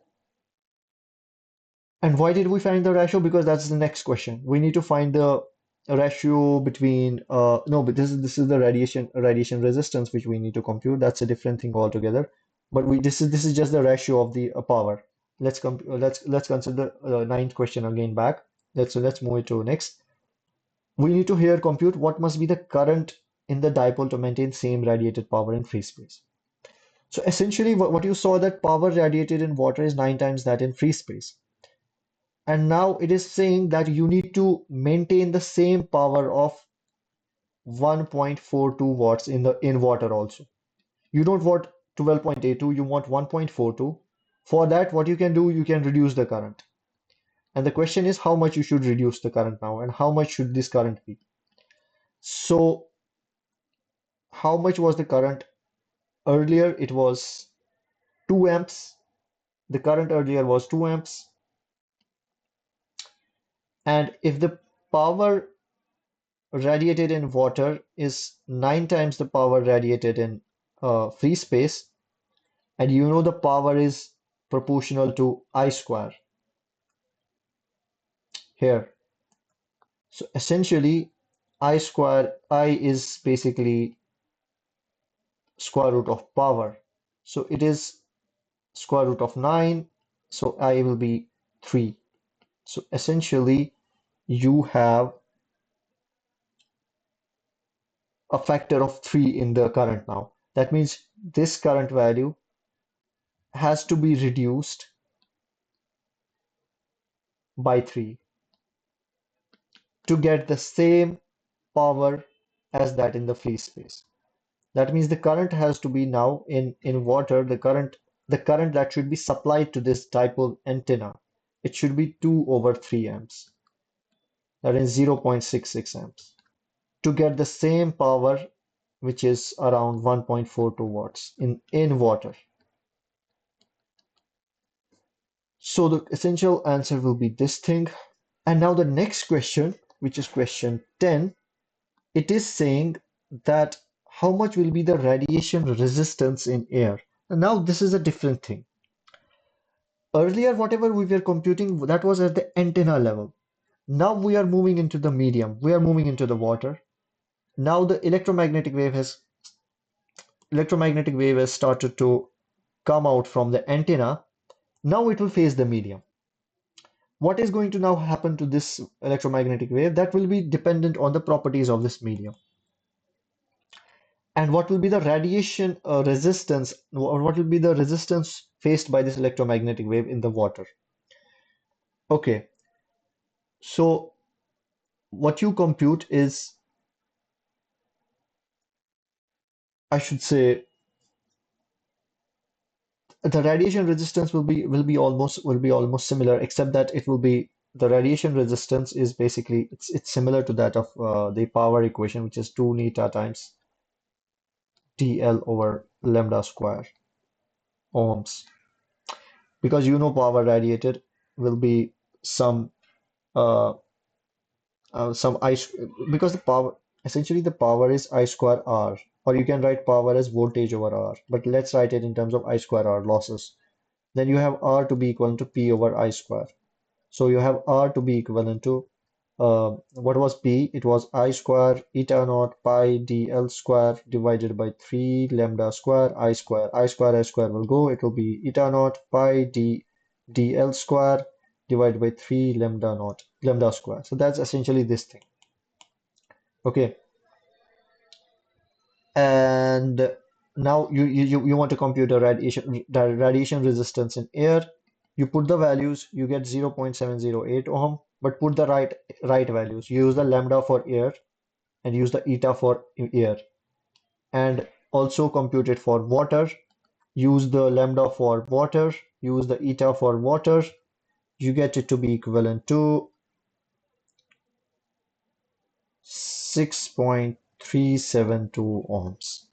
A: And why did we find the ratio? Because that's the next question. We need to find the ratio between no, but this is the radiation resistance which we need to compute. That's a different thing altogether. But we this is just the ratio of the power. Let's consider the ninth question again back. Let's move it to next. We need to here compute what must be the current in the dipole to maintain same radiated power in free space. So essentially what you saw, that power radiated in water is 9 times that in free space. And now it is saying that you need to maintain the same power of 1.42 watts in water also. You don't want 12.82, you want 1.42. For that, what you can do, you can reduce the current. And the question is how much you should reduce the current now and how much should this current be? So how much was the current earlier? It was 2 amps. The current earlier was 2 amps. And if the power radiated in water is 9 times the power radiated in free space, and you know the power is proportional to I square. here. So essentially, I is basically square root of power. So it is square root of 9, so I will be 3. So essentially, you have a factor of 3 in the current now. That means this current value has to be reduced by 3 to get the same power as that in the free space. That means the current has to be now in water, the current that should be supplied to this dipole antenna, it should be 2 over 3 amps. That is 0.66 amps. To get the same power, which is around 1.42 watts in water. So the essential answer will be this thing. And now the next question, which is question 10, it is saying that how much will be the radiation resistance in air? And now this is a different thing. Earlier, whatever we were computing, that was at the antenna level. Now we are moving into the medium. We are moving into the water. Now the electromagnetic wave has started to come out from the antenna. Now it will face the medium. What is going to now happen to this electromagnetic wave? That will be dependent on the properties of this medium. And what will be the radiation resistance, or what will be the resistance faced by this electromagnetic wave in the water? Okay, so what you compute is, I should say, the radiation resistance will be almost similar, except that it will be the radiation resistance is basically it's similar to that of the power equation, which is 2 neta times TL over lambda square ohms. Because power radiated will be some uh, some because the power essentially the power is I square R, or you can write power as voltage over R, but let's write it in terms of I square R losses. Then you have R to be equivalent to P over I square. So you have R to be equivalent to what was P? It was I square eta naught pi dl square divided by 3 lambda square I square. I square will go. It will be eta naught pi dl square divided by 3 lambda square. So that's essentially this thing. Okay. And now you want to compute the radiation resistance in air. You put the values, you get 0.708 ohm, but put the right values. Use the lambda for air and use the eta for air. And also compute it for water. Use the lambda for water, use the eta for water. You get it to be equivalent to 6.372 ohms.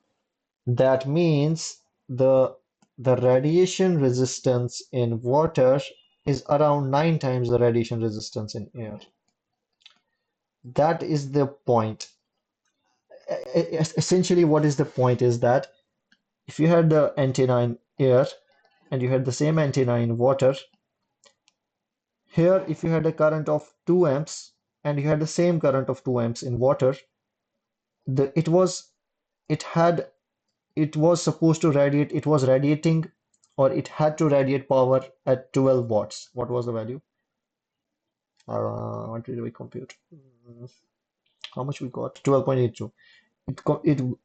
A: That means the the radiation resistance in water is around 9 times the radiation resistance in air. That is the point. Essentially, what is the point is that if you had the antenna in air and you had the same antenna in water, here if you had a current of 2 amps and you had the same current of 2 amps in water, the it had it was supposed to radiate, it was radiating, or it had to radiate power at 12 watts. What was the value? What did we compute? How much we got? 12.82.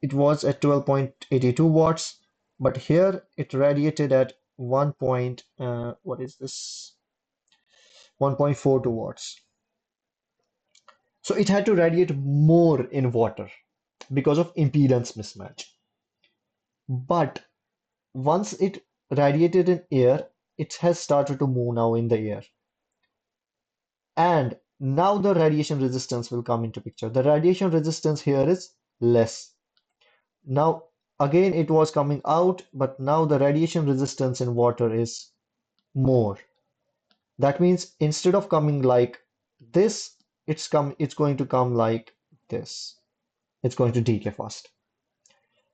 A: It was at 12.82 watts, but here it radiated at 1 point, what is this? 1.42 watts. So it had to radiate more in water because of impedance mismatch. But once it radiated in air, it has started to move now in the air. And now the radiation resistance will come into picture. The radiation resistance here is less. Now, again, it was coming out, but now the radiation resistance in water is more. That means instead of coming like this, it's going to come like this. It's going to decay fast.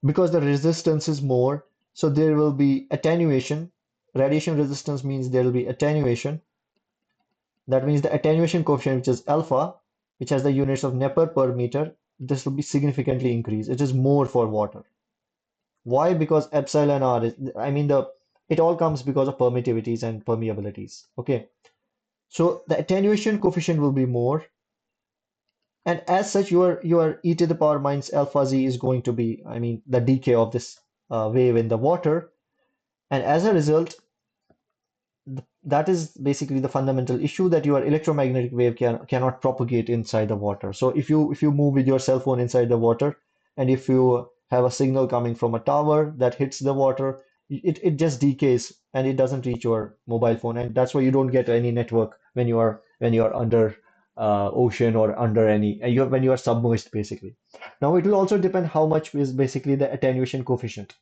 A: Because the resistance is more, so there will be attenuation. Radiation resistance means there will be attenuation. That means the attenuation coefficient, which is alpha, which has the units of Nepper per meter, this will be significantly increased. It is more for water. Why? Because epsilon r is, I mean, it all comes because of permittivities and permeabilities. Okay. So the attenuation coefficient will be more, and as such, your e to the power minus alpha z is going to be, I mean, the decay of this wave in the water, and as a result, that is basically the fundamental issue that your electromagnetic wave cannot propagate inside the water. So if you move with your cell phone inside the water, and if you have a signal coming from a tower that hits the water, it just decays and it doesn't reach your mobile phone, and that's why you don't get any network when you are under ocean or under any when you are submerged basically. Now it will also depend how much is basically the attenuation coefficient,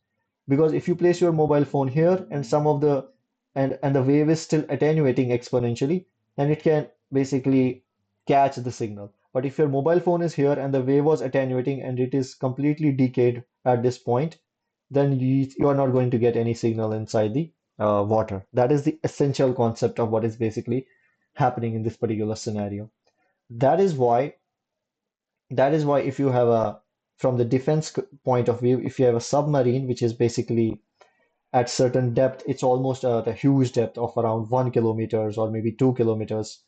A: because if you place your mobile phone here and some of the and the wave is still attenuating exponentially, then it can basically catch the signal. But if your mobile phone is here and the wave was attenuating and it is completely decayed at this point, then you are not going to get any signal inside the water. That is the essential concept of what is basically happening in this particular scenario. That is why if you have a from the defense point of view, if you have a submarine which is basically at certain depth, it's almost at a huge depth of around 1 kilometers or maybe 2 kilometers,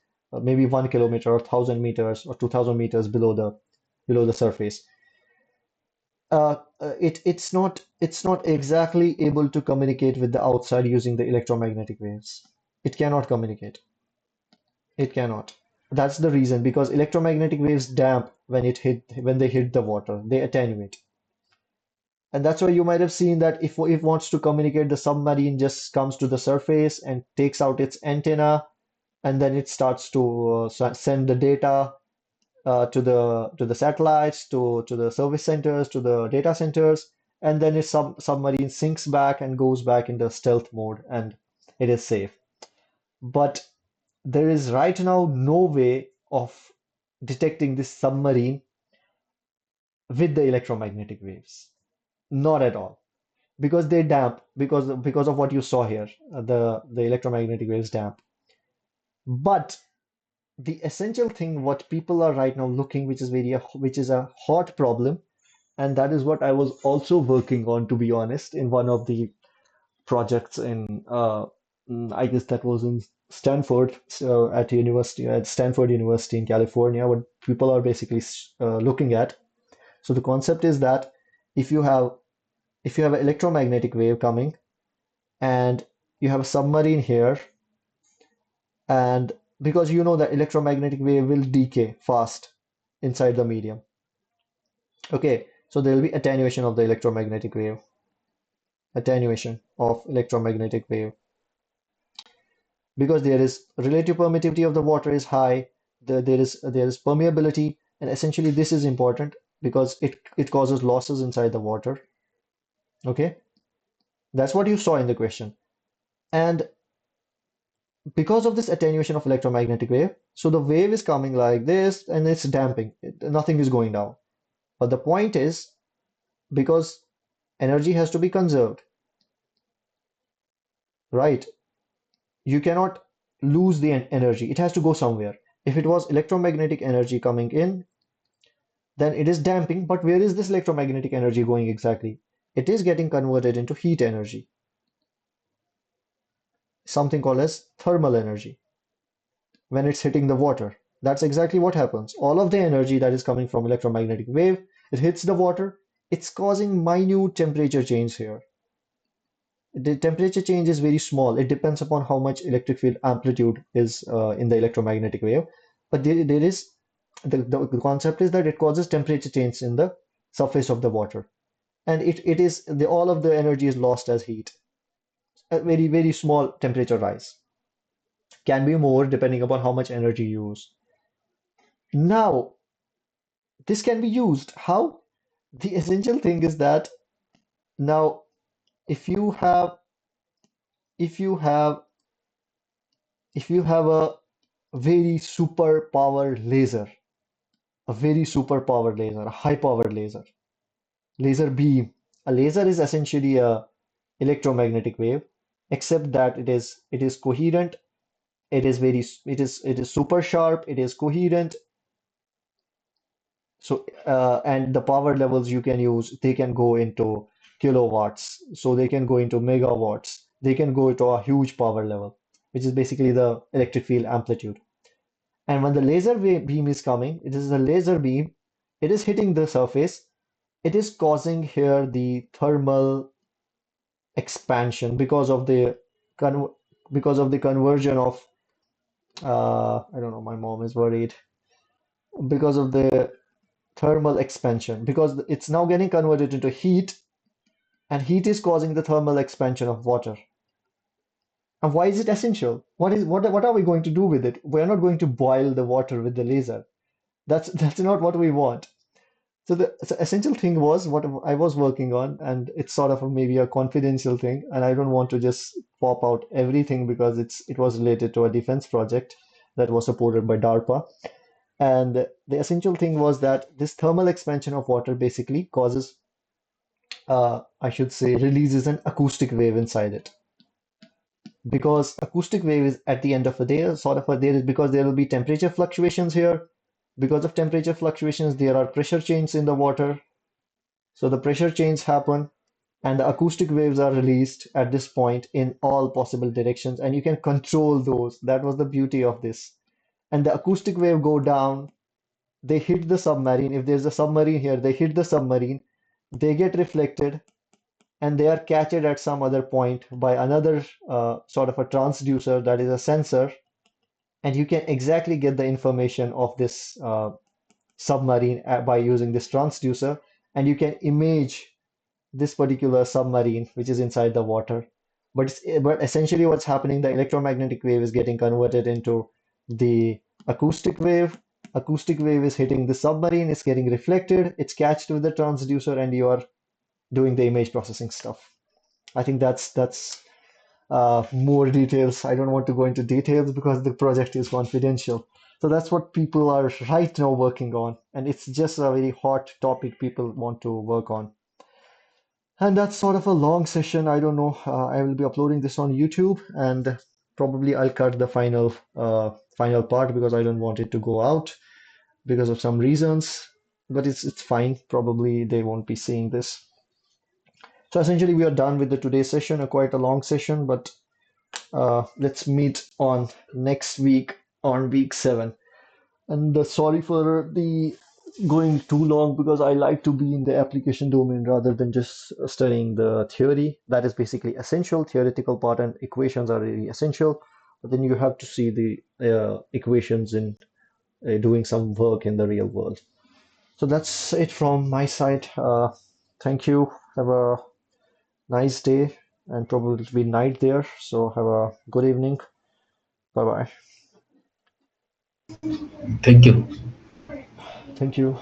A: maybe 1 kilometer or 1,000 meters or 2,000 meters below the surface. It's not exactly able to communicate with the outside using the electromagnetic waves. It cannot communicate. It cannot. That's the reason, because electromagnetic waves damp when they hit the water. They attenuate. And that's why you might have seen that if it wants to communicate, the submarine just comes to the surface and takes out its antenna, and then it starts to send the data to the satellites, to the service centers, to the data centers, and then its submarine sinks back and goes back into stealth mode, and it is safe. But there is right now no way of detecting this submarine with the electromagnetic waves. Not at all. Because they damp, because of what you saw here, the electromagnetic waves damp. But the essential thing, what people are right now looking, which is a hot problem, and that is what I was also working on, to be honest, in one of the projects in I guess that was in Stanford, so at Stanford University in California, what people are basically looking at. So the concept is that if you have an electromagnetic wave coming and you have a submarine here, and because you know the electromagnetic wave will decay fast inside the medium. Okay, so there will be attenuation of electromagnetic wave, because there is relative permittivity of the water is high, there is permeability, and essentially this is important because it causes losses inside the water. Okay, that's what you saw in the question. And because of this attenuation of electromagnetic wave, so the wave is coming like this and it's damping. Nothing is going down. But the point is, because energy has to be conserved, right? You cannot lose the energy. It has to go somewhere. If it was electromagnetic energy coming in, then it is damping. But where is this electromagnetic energy going exactly? It is getting converted into heat energy, something called as thermal energy, when it's hitting the water. That's exactly what happens. All of the energy that is coming from electromagnetic wave, it hits the water. It's causing minute temperature change here. The temperature change is very small. It depends upon how much electric field amplitude is in the electromagnetic wave. But there is the concept is that it causes temperature change in the surface of the water. And it is all of the energy is lost as heat. A very, very small temperature rise. Can be more depending upon how much energy you use. Now, this can be used. How? The essential thing is that now if you have if you have if you have a very super powered laser, a very super powered laser, a high powered laser beam. A laser is essentially a electromagnetic wave, except that it is coherent It is very, it is super sharp, it is coherent. So, and the power levels you can use, they can go into kilowatts, so they can go into megawatts, they can go to a huge power level, which is basically the electric field amplitude. And when the beam is coming, it is a laser beam, it is hitting the surface, it is causing here the thermal expansion con because of the conversion of I don't know, my mom is worried, because of the thermal expansion, because it's now getting converted into heat, and heat is causing the thermal expansion of water. And why is it essential? What are we going to do with it? We're not going to boil the water with the laser. That's not what we want. So the essential thing was what I was working on, and it's sort of maybe a confidential thing, and I don't want to just pop out everything because it was related to a defense project that was supported by DARPA. And the essential thing was that this thermal expansion of water basically causes, I should say, releases an acoustic wave inside it. Because acoustic wave is at the end of the day sort of there is because there will be temperature fluctuations here. Because of temperature fluctuations, there are pressure changes in the water. So the pressure changes happen, and the acoustic waves are released at this point in all possible directions, and you can control those. That was the beauty of this. And the acoustic wave go down, they hit the submarine. If there's a submarine here, they hit the submarine, they get reflected, and they are catched at some other point by another sort of a transducer that is a sensor, and you can exactly get the information of this submarine by using this transducer, and you can image this particular submarine which is inside the water. But essentially what's happening, the electromagnetic wave is getting converted into the acoustic wave. Acoustic wave is hitting the submarine, it's getting reflected, it's catched with the transducer, and you are doing the image processing stuff. I think that's more details. I don't want to go into details because the project is confidential. So that's what people are right now working on, and it's just a very hot topic people want to work on. And that's sort of a long session. I don't know. I will be uploading this on YouTube, and probably I'll cut the final part because I don't want it to go out because of some reasons. But it's fine. Probably they won't be seeing this. So essentially, we are done with the today's session. A quite a long session, but let's meet on next week on week 7. And sorry for the going too long because I like to be in the application domain rather than just studying the theory. That is basically essential. Theoretical part and equations are really essential. But then you have to see the equations in doing some work in the real world. So that's it from my side. Thank you. Have a nice day, and probably it'll be night there. So have a good evening. Bye bye.
B: Thank you.
A: Thank you.